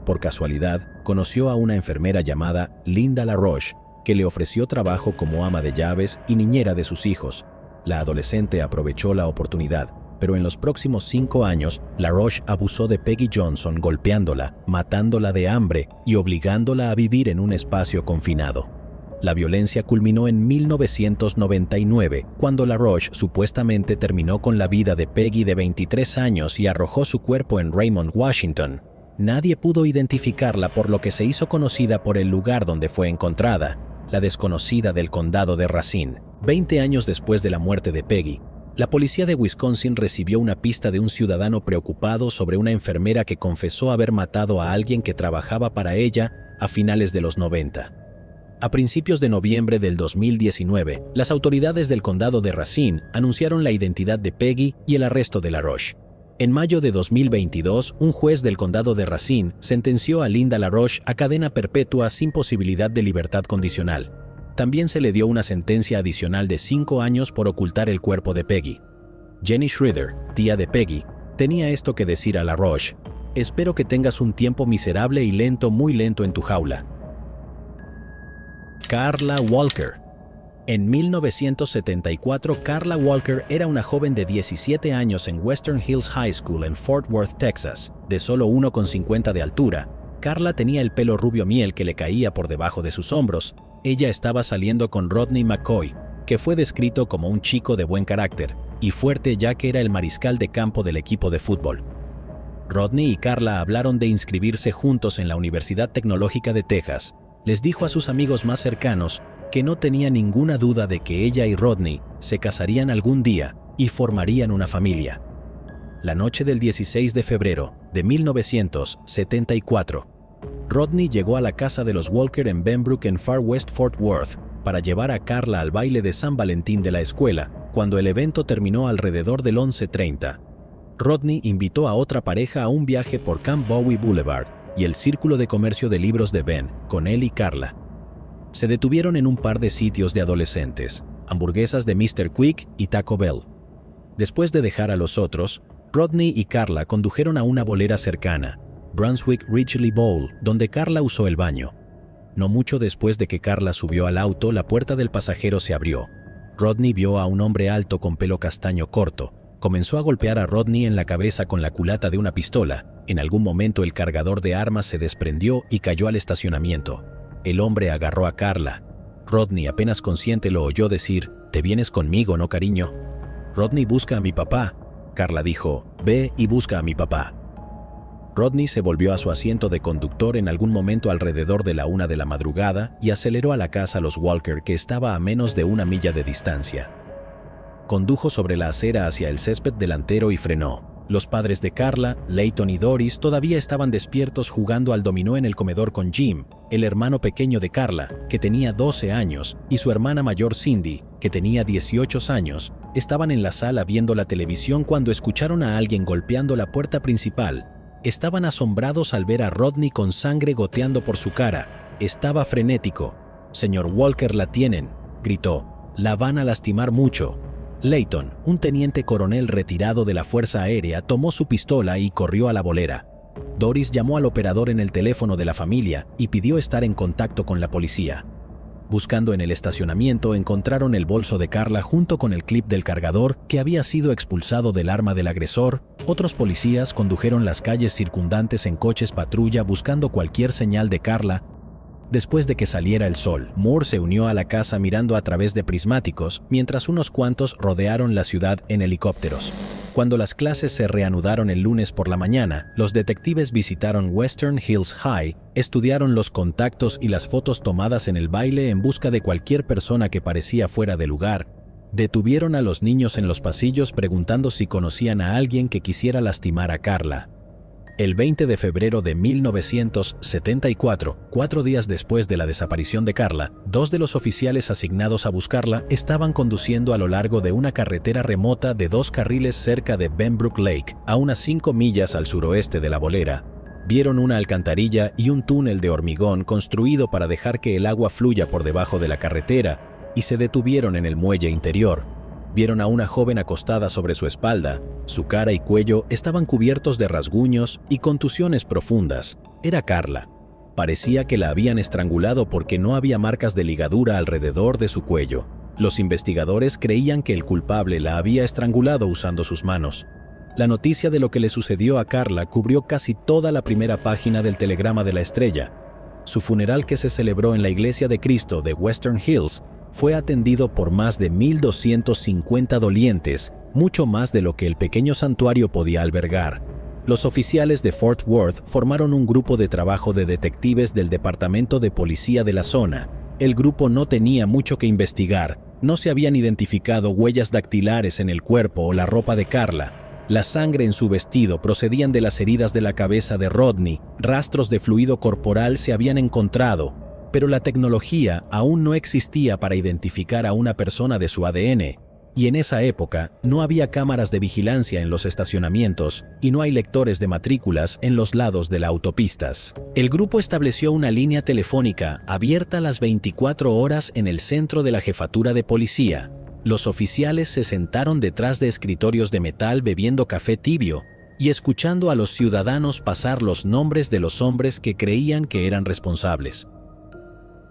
Por casualidad, conoció a una enfermera llamada Linda LaRoche, que le ofreció trabajo como ama de llaves y niñera de sus hijos. La adolescente aprovechó la oportunidad, pero en los próximos 5 años, LaRoche abusó de Peggy Johnson golpeándola, matándola de hambre y obligándola a vivir en un espacio confinado. La violencia culminó en 1999, cuando LaRoche supuestamente terminó con la vida de Peggy de 23 años y arrojó su cuerpo en Raymond, Washington. Nadie pudo identificarla, por lo que se hizo conocida por el lugar donde fue encontrada, la desconocida del condado de Racine. 20 años después de la muerte de Peggy, la policía de Wisconsin recibió una pista de un ciudadano preocupado sobre una enfermera que confesó haber matado a alguien que trabajaba para ella a finales de los 90. A principios de noviembre del 2019, las autoridades del condado de Racine anunciaron la identidad de Peggy y el arresto de LaRoche. En mayo de 2022, un juez del condado de Racine sentenció a Linda LaRoche a cadena perpetua sin posibilidad de libertad condicional. También se le dio una sentencia adicional de 5 años por ocultar el cuerpo de Peggy. Jenny Schroeder, tía de Peggy, tenía esto que decir a LaRoche: «Espero que tengas un tiempo miserable y lento, muy lento en tu jaula». Carla Walker. En 1974, Carla Walker era una joven de 17 años en Western Hills High School en Fort Worth, Texas. De solo 1,50 de altura, Carla tenía el pelo rubio miel que le caía por debajo de sus hombros. Ella estaba saliendo con Rodney McCoy, que fue descrito como un chico de buen carácter y fuerte, ya que era el mariscal de campo del equipo de fútbol. Rodney y Carla hablaron de inscribirse juntos en la Universidad Tecnológica de Texas. Les dijo a sus amigos más cercanos que no tenía ninguna duda de que ella y Rodney se casarían algún día y formarían una familia. La noche del 16 de febrero de 1974, Rodney llegó a la casa de los Walker en Benbrook, en Far West Fort Worth, para llevar a Carla al baile de San Valentín de la escuela. Cuando el evento terminó alrededor del 11:30, Rodney invitó a otra pareja a un viaje por Camp Bowie Boulevard y el Círculo de Comercio de Libros de Ben, con él y Carla. Se detuvieron en un par de sitios de adolescentes, hamburguesas de Mr. Quick y Taco Bell. Después de dejar a los otros, Rodney y Carla condujeron a una bolera cercana, Brunswick Ridgely Bowl, donde Carla usó el baño. No mucho después de que Carla subió al auto, la puerta del pasajero se abrió. Rodney vio a un hombre alto con pelo castaño corto. Comenzó a golpear a Rodney en la cabeza con la culata de una pistola. En algún momento el cargador de armas se desprendió y cayó al estacionamiento. El hombre agarró a Carla. Rodney, apenas consciente, lo oyó decir: «¿Te vienes conmigo, no, cariño?» «Rodney, busca a mi papá». Carla dijo: «Ve y busca a mi papá». Rodney se volvió a su asiento de conductor en algún momento alrededor de la 1 de la madrugada y aceleró a la casa Los Walker, que estaba a menos de 1 milla de distancia. Condujo sobre la acera hacia el césped delantero y frenó. Los padres de Carla, Leighton y Doris, todavía estaban despiertos jugando al dominó en el comedor con Jim, el hermano pequeño de Carla, que tenía 12 años, y su hermana mayor Cindy, que tenía 18 años. Estaban en la sala viendo la televisión cuando escucharon a alguien golpeando la puerta principal. Estaban asombrados al ver a Rodney con sangre goteando por su cara. Estaba frenético. «Señor Walker, la tienen», gritó. «La van a lastimar mucho». Leighton, un teniente coronel retirado de la Fuerza Aérea, tomó su pistola y corrió a la bolera. Doris llamó al operador en el teléfono de la familia y pidió estar en contacto con la policía. Buscando en el estacionamiento, encontraron el bolso de Carla junto con el clip del cargador que había sido expulsado del arma del agresor. Otros policías condujeron las calles circundantes en coches patrulla buscando cualquier señal de Carla. Después de que saliera el sol, Moore se unió a la casa mirando a través de prismáticos, mientras unos cuantos rodearon la ciudad en helicópteros. Cuando las clases se reanudaron el lunes por la mañana, los detectives visitaron Western Hills High, estudiaron los contactos y las fotos tomadas en el baile en busca de cualquier persona que parecía fuera de lugar. Detuvieron a los niños en los pasillos preguntando si conocían a alguien que quisiera lastimar a Carla. El 20 de febrero de 1974, 4 días después de la desaparición de Carla, 2 de los oficiales asignados a buscarla estaban conduciendo a lo largo de una carretera remota de 2 carriles cerca de Benbrook Lake, a unas 5 millas al suroeste de la bolera. Vieron una alcantarilla y un túnel de hormigón construido para dejar que el agua fluya por debajo de la carretera, y se detuvieron en el muelle interior. Vieron a una joven acostada sobre su espalda. Su cara y cuello estaban cubiertos de rasguños y contusiones profundas. Era Carla. Parecía que la habían estrangulado porque no había marcas de ligadura alrededor de su cuello. Los investigadores creían que el culpable la había estrangulado usando sus manos. La noticia de lo que le sucedió a Carla cubrió casi toda la primera página del Telegrama de la Estrella. Su funeral, que se celebró en la Iglesia de Cristo de Western Hills, fue atendido por más de 1,250 dolientes, mucho más de lo que el pequeño santuario podía albergar. Los oficiales de Fort Worth formaron un grupo de trabajo de detectives del Departamento de Policía de la zona. El grupo no tenía mucho que investigar, no se habían identificado huellas dactilares en el cuerpo o la ropa de Karla. La sangre en su vestido procedían de las heridas de la cabeza de Rodney, rastros de fluido corporal se habían encontrado, pero la tecnología aún no existía para identificar a una persona de su ADN. Y en esa época no había cámaras de vigilancia en los estacionamientos y no hay lectores de matrículas en los lados de las autopistas. El grupo estableció una línea telefónica abierta las 24 horas en el centro de la jefatura de policía. Los oficiales se sentaron detrás de escritorios de metal bebiendo café tibio y escuchando a los ciudadanos pasar los nombres de los hombres que creían que eran responsables.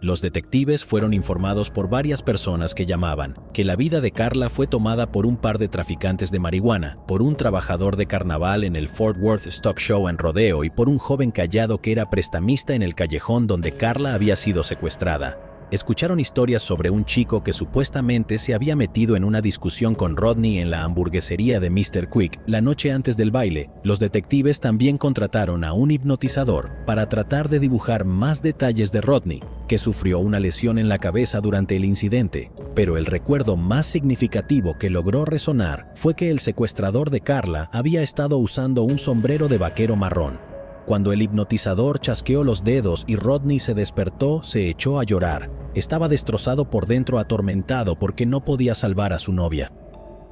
Los detectives fueron informados por varias personas que llamaban que la vida de Karla fue tomada por un par de traficantes de marihuana, por un trabajador de carnaval en el Fort Worth Stock Show and Rodeo y por un joven callado que era prestamista en el callejón donde Karla había sido secuestrada. Escucharon historias sobre un chico que supuestamente se había metido en una discusión con Rodney en la hamburguesería de Mr. Quick la noche antes del baile. Los detectives también contrataron a un hipnotizador para tratar de dibujar más detalles de Rodney, que sufrió una lesión en la cabeza durante el incidente. Pero el recuerdo más significativo que logró resonar fue que el secuestrador de Karla había estado usando un sombrero de vaquero marrón. Cuando el hipnotizador chasqueó los dedos y Rodney se despertó, se echó a llorar. Estaba destrozado por dentro, atormentado porque no podía salvar a su novia.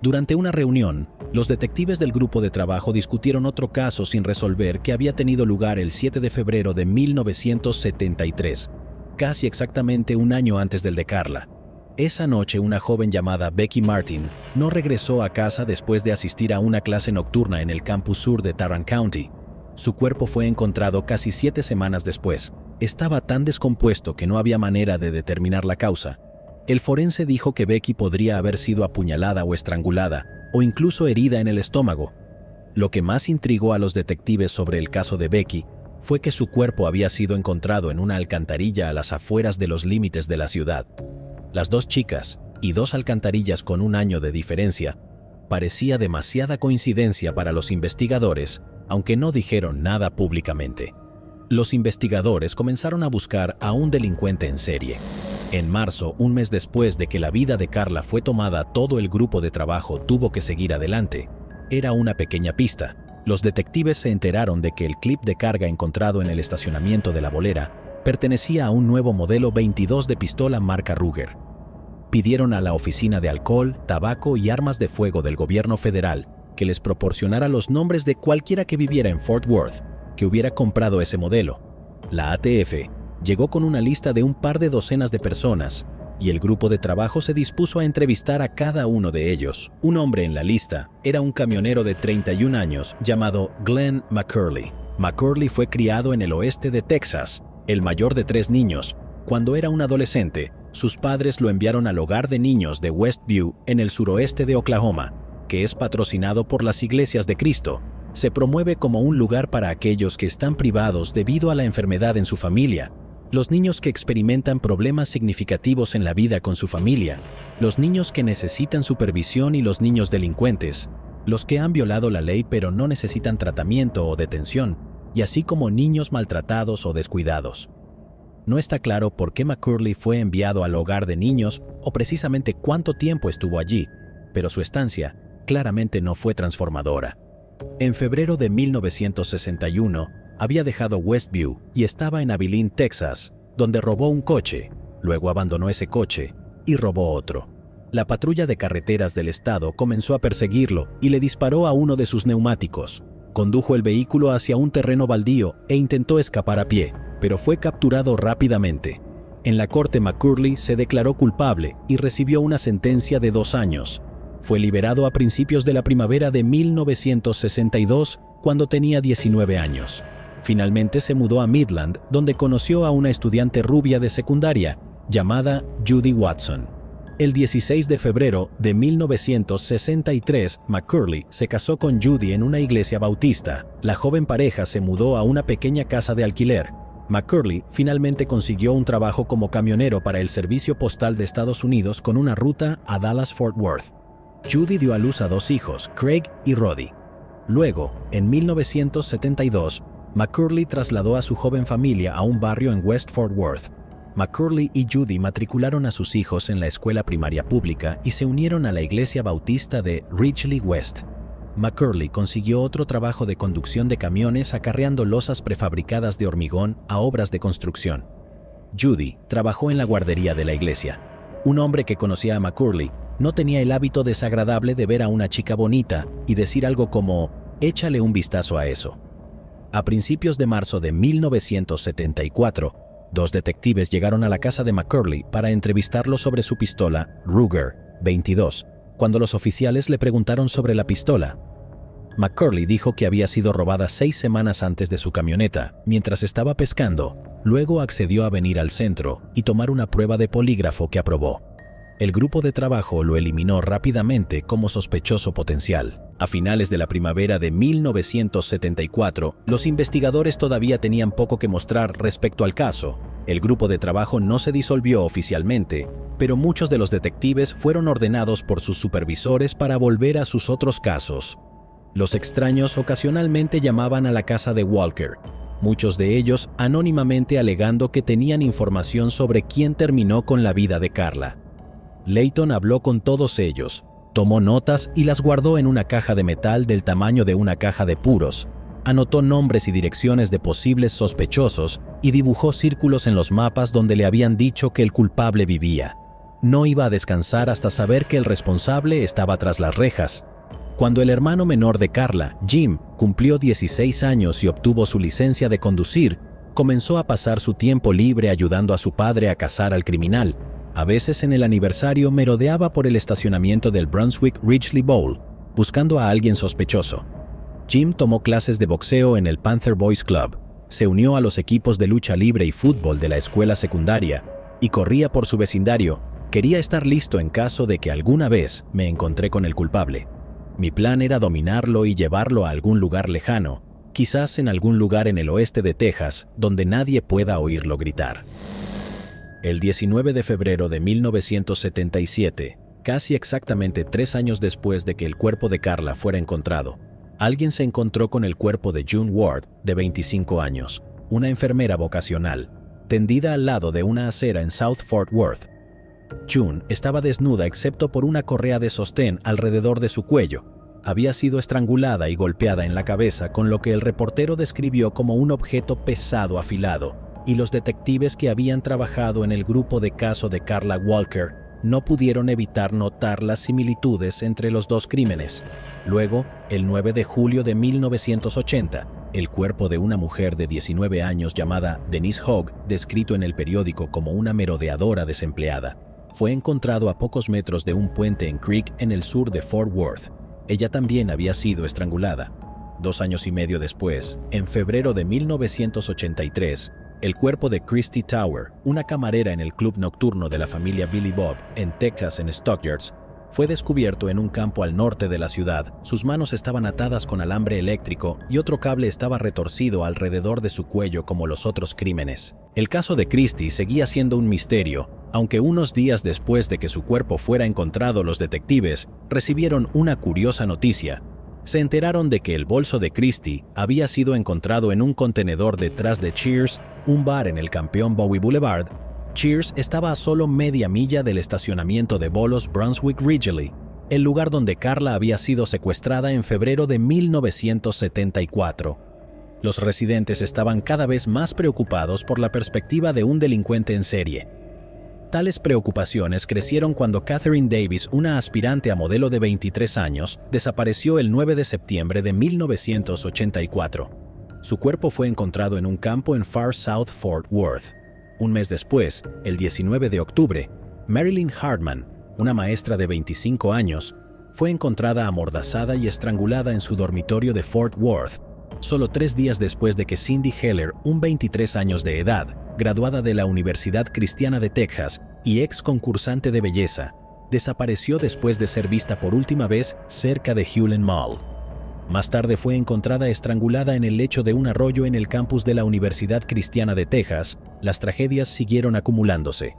Durante una reunión, los detectives del grupo de trabajo discutieron otro caso sin resolver que había tenido lugar el 7 de febrero de 1973, casi exactamente un año antes del de Karla. Esa noche, una joven llamada Becky Martin no regresó a casa después de asistir a una clase nocturna en el campus sur de Tarrant County. Su cuerpo fue encontrado casi 7 semanas después. Estaba tan descompuesto que no había manera de determinar la causa. El forense dijo que Becky podría haber sido apuñalada o estrangulada, o incluso herida en el estómago. Lo que más intrigó a los detectives sobre el caso de Becky fue que su cuerpo había sido encontrado en una alcantarilla a las afueras de los límites de la ciudad. Las dos chicas, y 2 alcantarillas con un año de diferencia, parecía demasiada coincidencia para los investigadores, aunque no dijeron nada públicamente. Los investigadores comenzaron a buscar a un delincuente en serie. En marzo, un mes después de que la vida de Karla fue tomada, todo el grupo de trabajo tuvo que seguir adelante. Era una pequeña pista. Los detectives se enteraron de que el clip de carga encontrado en el estacionamiento de la bolera pertenecía a un nuevo modelo 22 de pistola marca Ruger. Pidieron a la Oficina de Alcohol, Tabaco y Armas de Fuego del gobierno federal que les proporcionara los nombres de cualquiera que viviera en Fort Worth, que hubiera comprado ese modelo. La ATF llegó con una lista de un par de docenas de personas, y el grupo de trabajo se dispuso a entrevistar a cada uno de ellos. Un hombre en la lista era un camionero de 31 años llamado Glenn McCurley. McCurley fue criado en el oeste de Texas, el mayor de 3 niños. Cuando era un adolescente, sus padres lo enviaron al hogar de niños de Westview en el suroeste de Oklahoma, que es patrocinado por las Iglesias de Cristo. Se promueve como un lugar para aquellos que están privados debido a la enfermedad en su familia, los niños que experimentan problemas significativos en la vida con su familia, los niños que necesitan supervisión y los niños delincuentes, los que han violado la ley pero no necesitan tratamiento o detención, y así como niños maltratados o descuidados. No está claro por qué McCurley fue enviado al hogar de niños o precisamente cuánto tiempo estuvo allí, pero su estancia claramente no fue transformadora. En febrero de 1961, había dejado Westview y estaba en Abilene, Texas, donde robó un coche, luego abandonó ese coche y robó otro. La patrulla de carreteras del estado comenzó a perseguirlo y le disparó a uno de sus neumáticos. Condujo el vehículo hacia un terreno baldío e intentó escapar a pie, pero fue capturado rápidamente. En la corte, McCurley se declaró culpable y recibió una sentencia de 2 años. Fue liberado a principios de la primavera de 1962, cuando tenía 19 años. Finalmente se mudó a Midland, donde conoció a una estudiante rubia de secundaria, llamada Judy Watson. El 16 de febrero de 1963, McCurley se casó con Judy en una iglesia bautista. La joven pareja se mudó a una pequeña casa de alquiler. McCurley finalmente consiguió un trabajo como camionero para el Servicio Postal de Estados Unidos con una ruta a Dallas-Fort Worth. Judy dio a luz a 2 hijos, Craig y Roddy. Luego, en 1972, McCurley trasladó a su joven familia a un barrio en West Fort Worth. McCurley y Judy matricularon a sus hijos en la escuela primaria pública y se unieron a la iglesia bautista de Ridgely West. McCurley consiguió otro trabajo de conducción de camiones acarreando losas prefabricadas de hormigón a obras de construcción. Judy trabajó en la guardería de la iglesia. Un hombre que conocía a McCurley no tenía el hábito desagradable de ver a una chica bonita y decir algo como, échale un vistazo a eso. A principios de marzo de 1974, 2 detectives llegaron a la casa de McCurley para entrevistarlo sobre su pistola Ruger 22. Cuando los oficiales le preguntaron sobre la pistola, McCurley dijo que había sido robada 6 semanas antes de su camioneta, mientras estaba pescando. Luego accedió a venir al centro y tomar una prueba de polígrafo que aprobó. El grupo de trabajo lo eliminó rápidamente como sospechoso potencial. A finales de la primavera de 1974, los investigadores todavía tenían poco que mostrar respecto al caso. El grupo de trabajo no se disolvió oficialmente, pero muchos de los detectives fueron ordenados por sus supervisores para volver a sus otros casos. Los extraños ocasionalmente llamaban a la casa de Walker, muchos de ellos anónimamente alegando que tenían información sobre quién terminó con la vida de Carla. Layton habló con todos ellos, tomó notas y las guardó en una caja de metal del tamaño de una caja de puros, anotó nombres y direcciones de posibles sospechosos y dibujó círculos en los mapas donde le habían dicho que el culpable vivía. No iba a descansar hasta saber que el responsable estaba tras las rejas. Cuando el hermano menor de Carla, Jim, cumplió 16 años y obtuvo su licencia de conducir, comenzó a pasar su tiempo libre ayudando a su padre a cazar al criminal. A veces en el aniversario merodeaba por el estacionamiento del Brunswick Ridgely Bowl, buscando a alguien sospechoso. Jim tomó clases de boxeo en el Panther Boys Club, se unió a los equipos de lucha libre y fútbol de la escuela secundaria y corría por su vecindario. Quería estar listo en caso de que alguna vez me encontré con el culpable. Mi plan era dominarlo y llevarlo a algún lugar lejano, quizás en algún lugar en el oeste de Texas, donde nadie pueda oírlo gritar. El 19 de febrero de 1977, casi exactamente 3 años después de que el cuerpo de Carla fuera encontrado, alguien se encontró con el cuerpo de June Ward, de 25 años, una enfermera vocacional, tendida al lado de una acera en South Fort Worth. June estaba desnuda excepto por una correa de sostén alrededor de su cuello. Había sido estrangulada y golpeada en la cabeza con lo que el reportero describió como un objeto pesado afilado, y los detectives que habían trabajado en el grupo de caso de Carla Walker no pudieron evitar notar las similitudes entre los 2 crímenes. Luego, el 9 de julio de 1980, el cuerpo de una mujer de 19 años llamada Denise Hogg, descrito en el periódico como una merodeadora desempleada, fue encontrado a pocos metros de un puente en Creek en el sur de Fort Worth. Ella también había sido estrangulada. 2 años y medio después, en febrero de 1983, el cuerpo de Christy Tower, una camarera en el club nocturno de la familia Billy Bob en Texas en Stockyards, fue descubierto en un campo al norte de la ciudad. Sus manos estaban atadas con alambre eléctrico y otro cable estaba retorcido alrededor de su cuello como los otros crímenes. El caso de Christy seguía siendo un misterio, aunque unos días después de que su cuerpo fuera encontrado, los detectives recibieron una curiosa noticia. Se enteraron de que el bolso de Christy había sido encontrado en un contenedor detrás de Cheers, un bar en el Campeón Bowie Boulevard. Cheers estaba a solo media milla del estacionamiento de bolos Brunswick Ridgely, el lugar donde Carla había sido secuestrada en febrero de 1974. Los residentes estaban cada vez más preocupados por la perspectiva de un delincuente en serie. Tales preocupaciones crecieron cuando Catherine Davis, una aspirante a modelo de 23 años, desapareció el 9 de septiembre de 1984. Su cuerpo fue encontrado en un campo en Far South Fort Worth. Un mes después, el 19 de octubre, Marilyn Hartman, una maestra de 25 años, fue encontrada amordazada y estrangulada en su dormitorio de Fort Worth, solo 3 días después de que Cindy Heller, un 23 años de edad, graduada de la Universidad Cristiana de Texas y ex concursante de belleza, desapareció después de ser vista por última vez cerca de Hulen Mall. Más tarde fue encontrada estrangulada en el lecho de un arroyo en el campus de la Universidad Cristiana de Texas. Las tragedias siguieron acumulándose.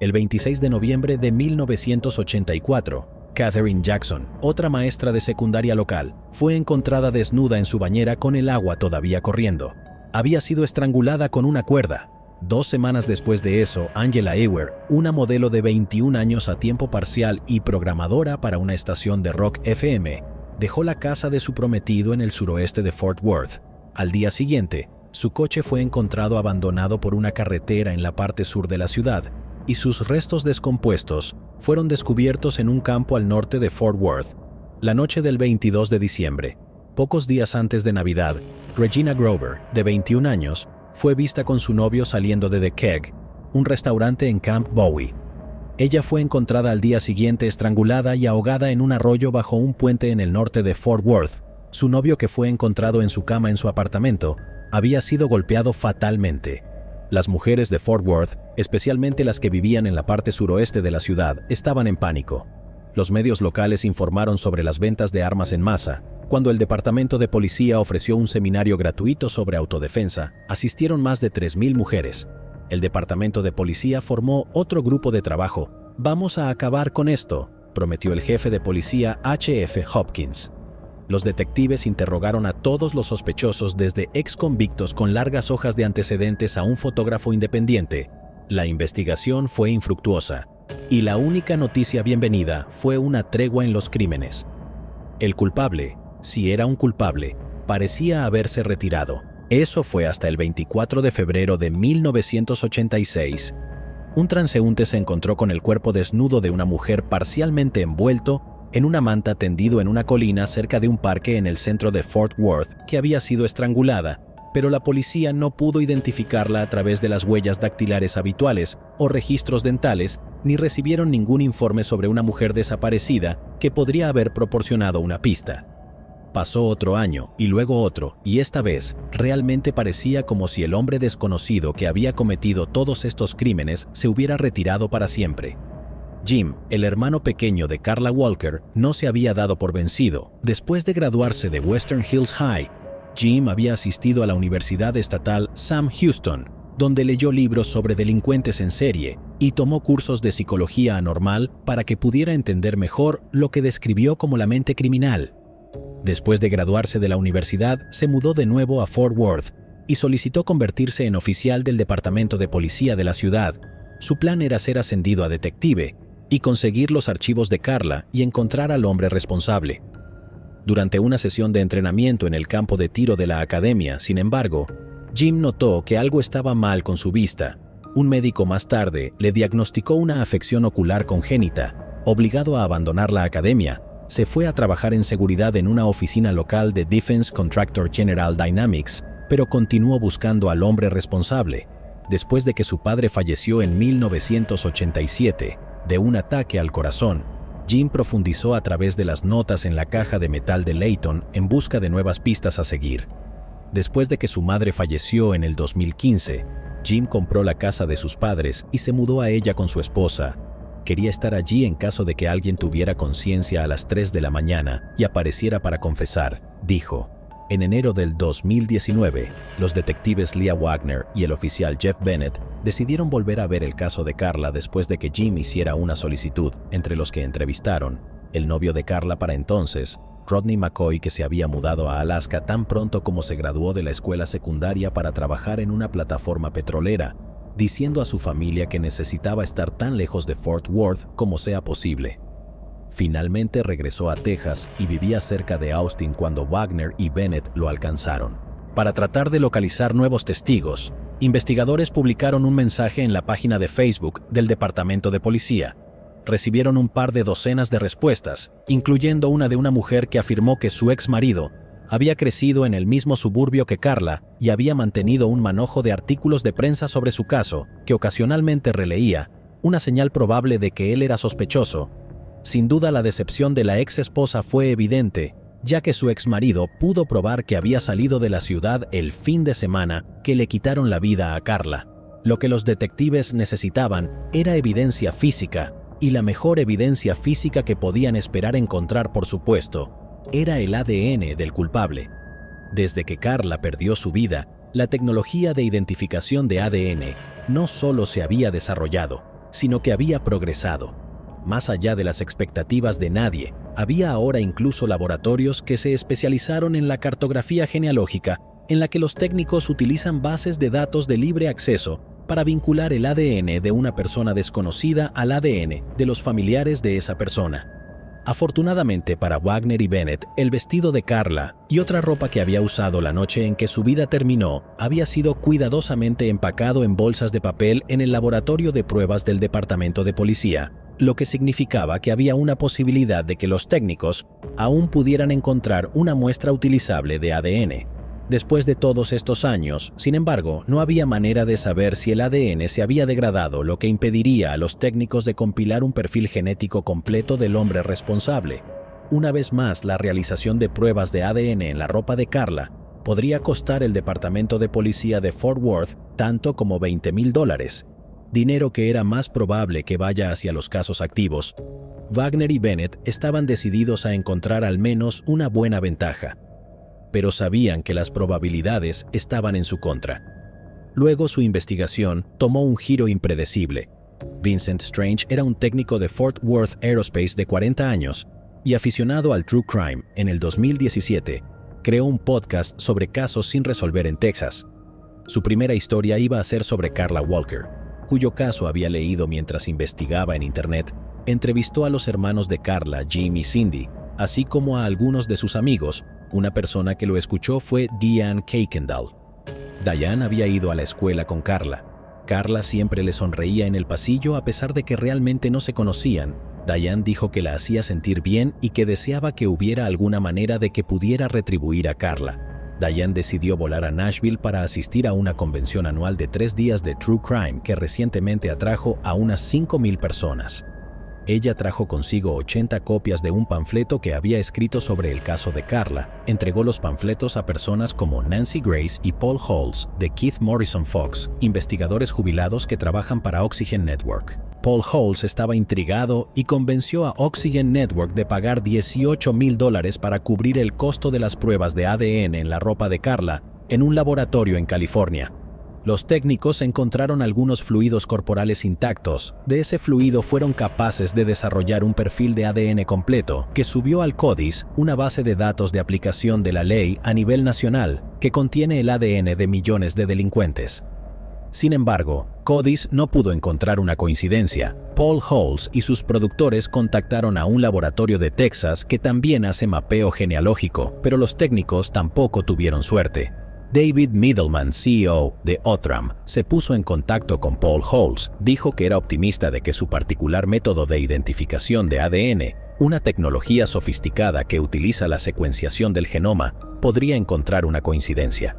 El 26 de noviembre de 1984, Katherine Jackson, otra maestra de secundaria local, fue encontrada desnuda en su bañera con el agua todavía corriendo. Había sido estrangulada con una cuerda. 2 semanas después de eso, Angela Ewer, una modelo de 21 años a tiempo parcial y programadora para una estación de rock FM, dejó la casa de su prometido en el suroeste de Fort Worth. Al día siguiente, su coche fue encontrado abandonado por una carretera en la parte sur de la ciudad, y sus restos descompuestos fueron descubiertos en un campo al norte de Fort Worth. La noche del 22 de diciembre, pocos días antes de Navidad, Regina Grover, de 21 años, fue vista con su novio saliendo de The Keg, un restaurante en Camp Bowie. Ella fue encontrada al día siguiente estrangulada y ahogada en un arroyo bajo un puente en el norte de Fort Worth. Su novio, que fue encontrado en su cama en su apartamento, había sido golpeado fatalmente. Las mujeres de Fort Worth, especialmente las que vivían en la parte suroeste de la ciudad, estaban en pánico. Los medios locales informaron sobre las ventas de armas en masa. Cuando el Departamento de Policía ofreció un seminario gratuito sobre autodefensa, asistieron más de 3,000 mujeres. El Departamento de Policía formó otro grupo de trabajo. «Vamos a acabar con esto», prometió el jefe de policía H.F. Hopkins. Los detectives interrogaron a todos los sospechosos, desde ex convictos con largas hojas de antecedentes a un fotógrafo independiente. La investigación fue infructuosa, y la única noticia bienvenida fue una tregua en los crímenes. El culpable, si era un culpable, parecía haberse retirado. Eso fue hasta el 24 de febrero de 1986. Un transeúnte se encontró con el cuerpo desnudo de una mujer parcialmente envuelto en una manta tendido en una colina cerca de un parque en el centro de Fort Worth, que había sido estrangulada, pero la policía no pudo identificarla a través de las huellas dactilares habituales o registros dentales, ni recibieron ningún informe sobre una mujer desaparecida que podría haber proporcionado una pista. Pasó otro año, y luego otro, y esta vez, realmente parecía como si el hombre desconocido que había cometido todos estos crímenes se hubiera retirado para siempre. Jim, el hermano pequeño de Karla Walker, no se había dado por vencido. Después de graduarse de Western Hills High, Jim había asistido a la Universidad Estatal Sam Houston, donde leyó libros sobre delincuentes en serie y tomó cursos de psicología anormal para que pudiera entender mejor lo que describió como la mente criminal. Después de graduarse de la universidad, se mudó de nuevo a Fort Worth y solicitó convertirse en oficial del departamento de policía de la ciudad. Su plan era ser ascendido a detective y conseguir los archivos de Karla y encontrar al hombre responsable. Durante una sesión de entrenamiento en el campo de tiro de la academia, sin embargo, Jim notó que algo estaba mal con su vista. Un médico más tarde le diagnosticó una afección ocular congénita. Obligado a abandonar la academia, se fue a trabajar en seguridad en una oficina local de Defense Contractor General Dynamics, pero continuó buscando al hombre responsable. Después de que su padre falleció en 1987 de un ataque al corazón, Jim profundizó a través de las notas en la caja de metal de Layton en busca de nuevas pistas a seguir. Después de que su madre falleció en el 2015, Jim compró la casa de sus padres y se mudó a ella con su esposa. Quería estar allí en caso de que alguien tuviera conciencia a las 3 de la mañana y apareciera para confesar, dijo. En enero del 2019, los detectives Leah Wagner y el oficial Jeff Bennett decidieron volver a ver el caso de Karla después de que Jim hiciera una solicitud. Entre los que entrevistaron, el novio de Karla para entonces, Rodney McCoy, que se había mudado a Alaska tan pronto como se graduó de la escuela secundaria para trabajar en una plataforma petrolera, diciendo a su familia que necesitaba estar tan lejos de Fort Worth como sea posible. Finalmente regresó a Texas y vivía cerca de Austin cuando Wagner y Bennett lo alcanzaron. Para tratar de localizar nuevos testigos, investigadores publicaron un mensaje en la página de Facebook del Departamento de Policía. Recibieron un par de docenas de respuestas, incluyendo una de una mujer que afirmó que su ex marido había crecido en el mismo suburbio que Karla y había mantenido un manojo de artículos de prensa sobre su caso, que ocasionalmente releía, una señal probable de que él era sospechoso. Sin duda, la decepción de la ex esposa fue evidente, ya que su ex marido pudo probar que había salido de la ciudad el fin de semana que le quitaron la vida a Karla. Lo que los detectives necesitaban era evidencia física, y la mejor evidencia física que podían esperar encontrar, por supuesto, era el ADN del culpable. Desde que Karla perdió su vida, la tecnología de identificación de ADN no solo se había desarrollado, sino que había progresado. Más allá de las expectativas de nadie, había ahora incluso laboratorios que se especializaron en la cartografía genealógica, en la que los técnicos utilizan bases de datos de libre acceso para vincular el ADN de una persona desconocida al ADN de los familiares de esa persona. Afortunadamente para Wagner y Bennett, el vestido de Karla y otra ropa que había usado la noche en que su vida terminó había sido cuidadosamente empacado en bolsas de papel en el laboratorio de pruebas del departamento de policía, lo que significaba que había una posibilidad de que los técnicos aún pudieran encontrar una muestra utilizable de ADN. Después de todos estos años, sin embargo, no había manera de saber si el ADN se había degradado, lo que impediría a los técnicos de compilar un perfil genético completo del hombre responsable. Una vez más, la realización de pruebas de ADN en la ropa de Karla podría costar el departamento de policía de Fort Worth tanto como $20,000, dinero que era más probable que vaya hacia los casos activos. Wagner y Bennett estaban decididos a encontrar al menos una buena ventaja, pero sabían que las probabilidades estaban en su contra. Luego su investigación tomó un giro impredecible. Vincent Strange era un técnico de Fort Worth Aerospace de 40 años y aficionado al true crime. En el 2017, creó un podcast sobre casos sin resolver en Texas. Su primera historia iba a ser sobre Karla Walker, cuyo caso había leído mientras investigaba en Internet. Entrevistó a los hermanos de Karla, Jim y Cindy, así como a algunos de sus amigos. Una persona que lo escuchó fue Diane Kuykendall. Diane había ido a la escuela con Karla. Karla siempre le sonreía en el pasillo a pesar de que realmente no se conocían. Diane dijo que la hacía sentir bien y que deseaba que hubiera alguna manera de que pudiera retribuir a Karla. Diane decidió volar a Nashville para asistir a una convención anual de 3 días de True Crime que recientemente atrajo a unas 5,000 personas. Ella trajo consigo 80 copias de un panfleto que había escrito sobre el caso de Karla. Entregó los panfletos a personas como Nancy Grace y Paul Halls de Keith Morrison Fox, investigadores jubilados que trabajan para Oxygen Network. Paul Halls estaba intrigado y convenció a Oxygen Network de pagar $18,000 para cubrir el costo de las pruebas de ADN en la ropa de Karla en un laboratorio en California. Los técnicos encontraron algunos fluidos corporales intactos. De ese fluido fueron capaces de desarrollar un perfil de ADN completo que subió al CODIS, una base de datos de aplicación de la ley a nivel nacional que contiene el ADN de millones de delincuentes. Sin embargo, CODIS no pudo encontrar una coincidencia. Paul Halls y sus productores contactaron a un laboratorio de Texas que también hace mapeo genealógico, pero los técnicos tampoco tuvieron suerte. David Middleman, CEO de Outram, se puso en contacto con Paul Halls. Dijo que era optimista de que su particular método de identificación de ADN, una tecnología sofisticada que utiliza la secuenciación del genoma, podría encontrar una coincidencia.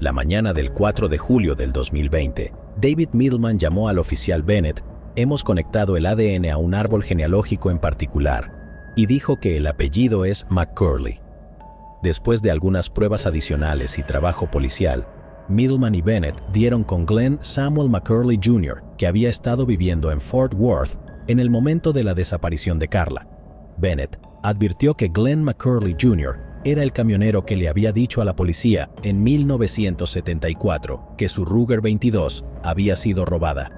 La mañana del 4 de julio del 2020, David Middleman llamó al oficial Bennett. Hemos conectado el ADN a un árbol genealógico en particular, y dijo que el apellido es McCurley. Después de algunas pruebas adicionales y trabajo policial, Middleman y Bennett dieron con Glenn Samuel McCurley Jr., que había estado viviendo en Fort Worth en el momento de la desaparición de Karla. Bennett advirtió que Glenn McCurley Jr. era el camionero que le había dicho a la policía en 1974 que su Ruger 22 había sido robada.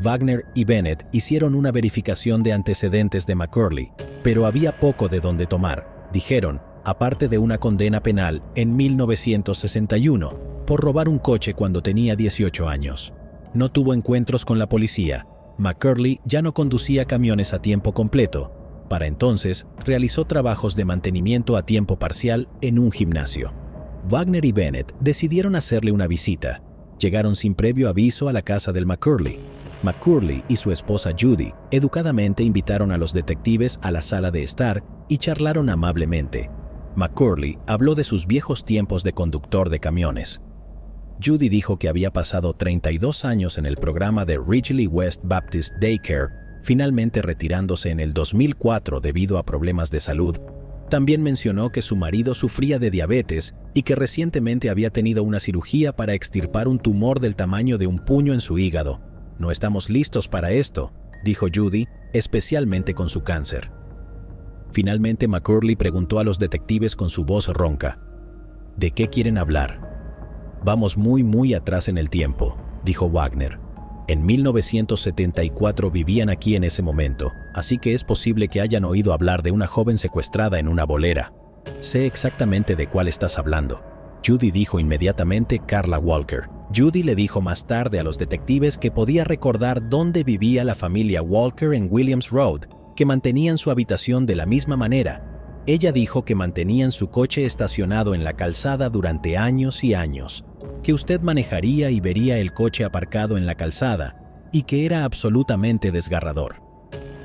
Wagner y Bennett hicieron una verificación de antecedentes de McCurley, pero había poco de dónde tomar. Dijeron, aparte de una condena penal en 1961 por robar un coche cuando tenía 18 años. No tuvo encuentros con la policía. McCurley ya no conducía camiones a tiempo completo. Para entonces, realizó trabajos de mantenimiento a tiempo parcial en un gimnasio. Wagner y Bennett decidieron hacerle una visita. Llegaron sin previo aviso a la casa del McCurley. McCurley y su esposa Judy educadamente invitaron a los detectives a la sala de estar y charlaron amablemente. McCurley habló de sus viejos tiempos de conductor de camiones. Judy dijo que había pasado 32 años en el programa de Ridgely West Baptist Daycare, finalmente retirándose en el 2004 debido a problemas de salud. También mencionó que su marido sufría de diabetes y que recientemente había tenido una cirugía para extirpar un tumor del tamaño de un puño en su hígado. No estamos listos para esto, dijo Judy, especialmente con su cáncer. Finalmente McCurley preguntó a los detectives con su voz ronca: ¿de qué quieren hablar? Vamos muy atrás en el tiempo, dijo Wagner. En 1974 vivían aquí en ese momento, así que es posible que hayan oído hablar de una joven secuestrada en una bolera. Sé exactamente de cuál estás hablando. Judy dijo inmediatamente Carla Walker. Judy le dijo más tarde a los detectives que podía recordar dónde vivía la familia Walker en Williams Road, que mantenían su habitación de la misma manera. Ella dijo que mantenían su coche estacionado en la calzada durante años y años, que usted manejaría y vería el coche aparcado en la calzada, y que era absolutamente desgarrador.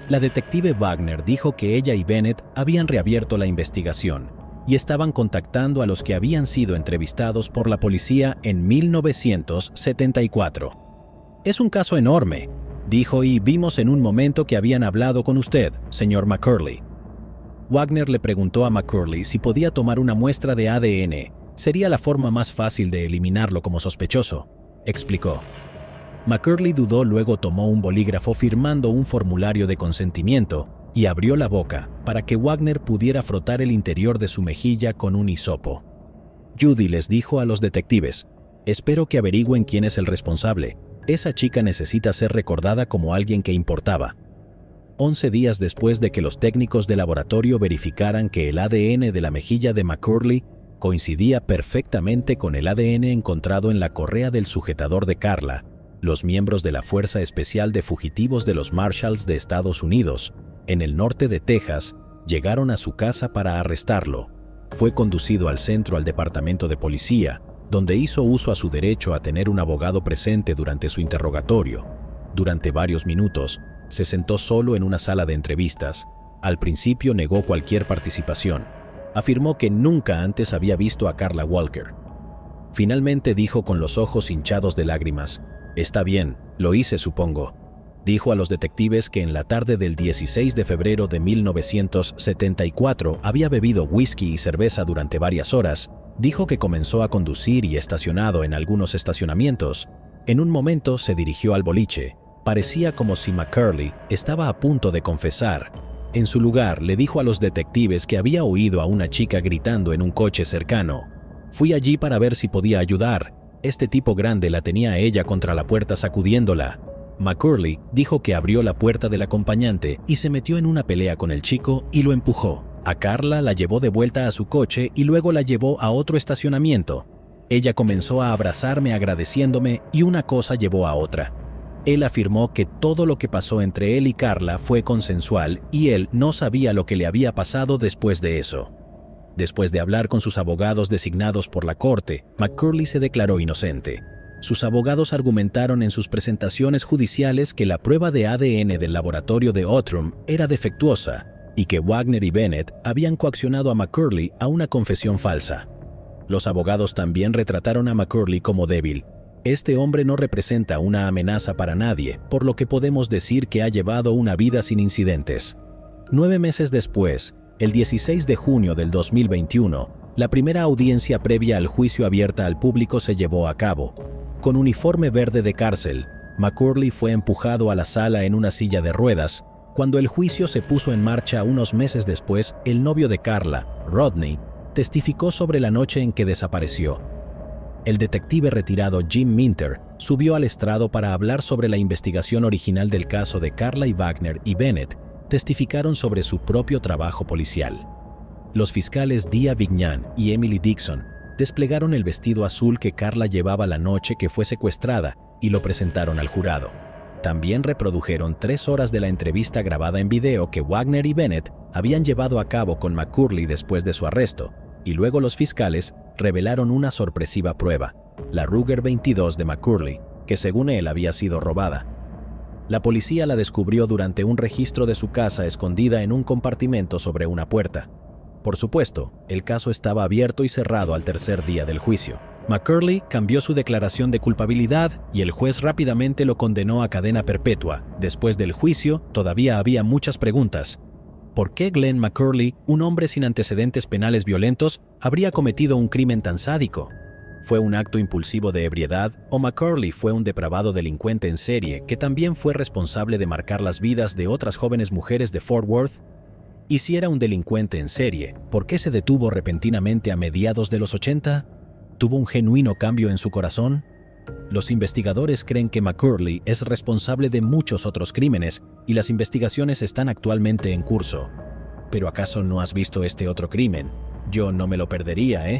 La detective Wagner dijo que ella y Bennett habían reabierto la investigación y estaban contactando a los que habían sido entrevistados por la policía en 1974. Es un caso enorme, dijo, y vimos en un momento que habían hablado con usted, señor McCurley. Wagner le preguntó a McCurley si podía tomar una muestra de ADN. Sería la forma más fácil de eliminarlo como sospechoso, explicó. McCurley dudó, luego tomó un bolígrafo firmando un formulario de consentimiento y abrió la boca para que Wagner pudiera frotar el interior de su mejilla con un hisopo. Judy les dijo a los detectives: espero que averigüen quién es el responsable. Esa chica necesita ser recordada como alguien que importaba. 11 días después de que los técnicos de laboratorio verificaran que el ADN de la mejilla de McCurley coincidía perfectamente con el ADN encontrado en la correa del sujetador de Carla, los miembros de la Fuerza Especial de Fugitivos de los Marshalls de Estados Unidos, en el norte de Texas, llegaron a su casa para arrestarlo. Fue conducido al departamento de policía, donde hizo uso a su derecho a tener un abogado presente durante su interrogatorio. Durante varios minutos, se sentó solo en una sala de entrevistas. Al principio negó cualquier participación. Afirmó que nunca antes había visto a Carla Walker. Finalmente dijo con los ojos hinchados de lágrimas: «Está bien, lo hice, supongo». Dijo a los detectives que en la tarde del 16 de febrero de 1974 había bebido whisky y cerveza durante varias horas. Dijo que comenzó a conducir y estacionado en algunos estacionamientos. En un momento se dirigió al boliche. Parecía como si McCurley estaba a punto de confesar. En su lugar, le dijo a los detectives que había oído a una chica gritando en un coche cercano. «Fui allí para ver si podía ayudar. Este tipo grande la tenía a ella contra la puerta sacudiéndola». McCurley dijo que abrió la puerta del acompañante y se metió en una pelea con el chico y lo empujó. A Carla la llevó de vuelta a su coche y luego la llevó a otro estacionamiento. Ella comenzó a abrazarme agradeciéndome y una cosa llevó a otra. Él afirmó que todo lo que pasó entre él y Carla fue consensual y él no sabía lo que le había pasado después de eso. Después de hablar con sus abogados designados por la corte, McCurley se declaró inocente. Sus abogados argumentaron en sus presentaciones judiciales que la prueba de ADN del laboratorio de Outram era defectuosa y que Wagner y Bennett habían coaccionado a McCurley a una confesión falsa. Los abogados también retrataron a McCurley como débil. Este hombre no representa una amenaza para nadie, por lo que podemos decir que ha llevado una vida sin incidentes. 9 meses después, el 16 de junio del 2021, la primera audiencia previa al juicio abierta al público se llevó a cabo. Con uniforme verde de cárcel, McCurley fue empujado a la sala en una silla de ruedas. Cuando el juicio se puso en marcha unos meses después, el novio de Carla, Rodney, testificó sobre la noche en que desapareció. El detective retirado Jim Minter subió al estrado para hablar sobre la investigación original del caso de Carla, y Wagner y Bennett testificaron sobre su propio trabajo policial. Los fiscales Dia Vignan y Emily Dixon desplegaron el vestido azul que Carla llevaba la noche que fue secuestrada y lo presentaron al jurado. También reprodujeron 3 horas de la entrevista grabada en video que Wagner y Bennett habían llevado a cabo con McCurley después de su arresto, y luego los fiscales revelaron una sorpresiva prueba, la Ruger 22 de McCurley, que según él había sido robada. La policía la descubrió durante un registro de su casa escondida en un compartimento sobre una puerta. Por supuesto, el caso estaba abierto y cerrado al tercer día del juicio. McCurley cambió su declaración de culpabilidad y el juez rápidamente lo condenó a cadena perpetua. Después del juicio, todavía había muchas preguntas. ¿Por qué Glenn McCurley, un hombre sin antecedentes penales violentos, habría cometido un crimen tan sádico? ¿Fue un acto impulsivo de ebriedad o McCurley fue un depravado delincuente en serie que también fue responsable de marcar las vidas de otras jóvenes mujeres de Fort Worth? Y si era un delincuente en serie, ¿por qué se detuvo repentinamente a mediados de los 80? ¿Tuvo un genuino cambio en su corazón? Los investigadores creen que McCurley es responsable de muchos otros crímenes y las investigaciones están actualmente en curso. ¿Pero acaso no has visto este otro crimen? Yo no me lo perdería, ¿eh?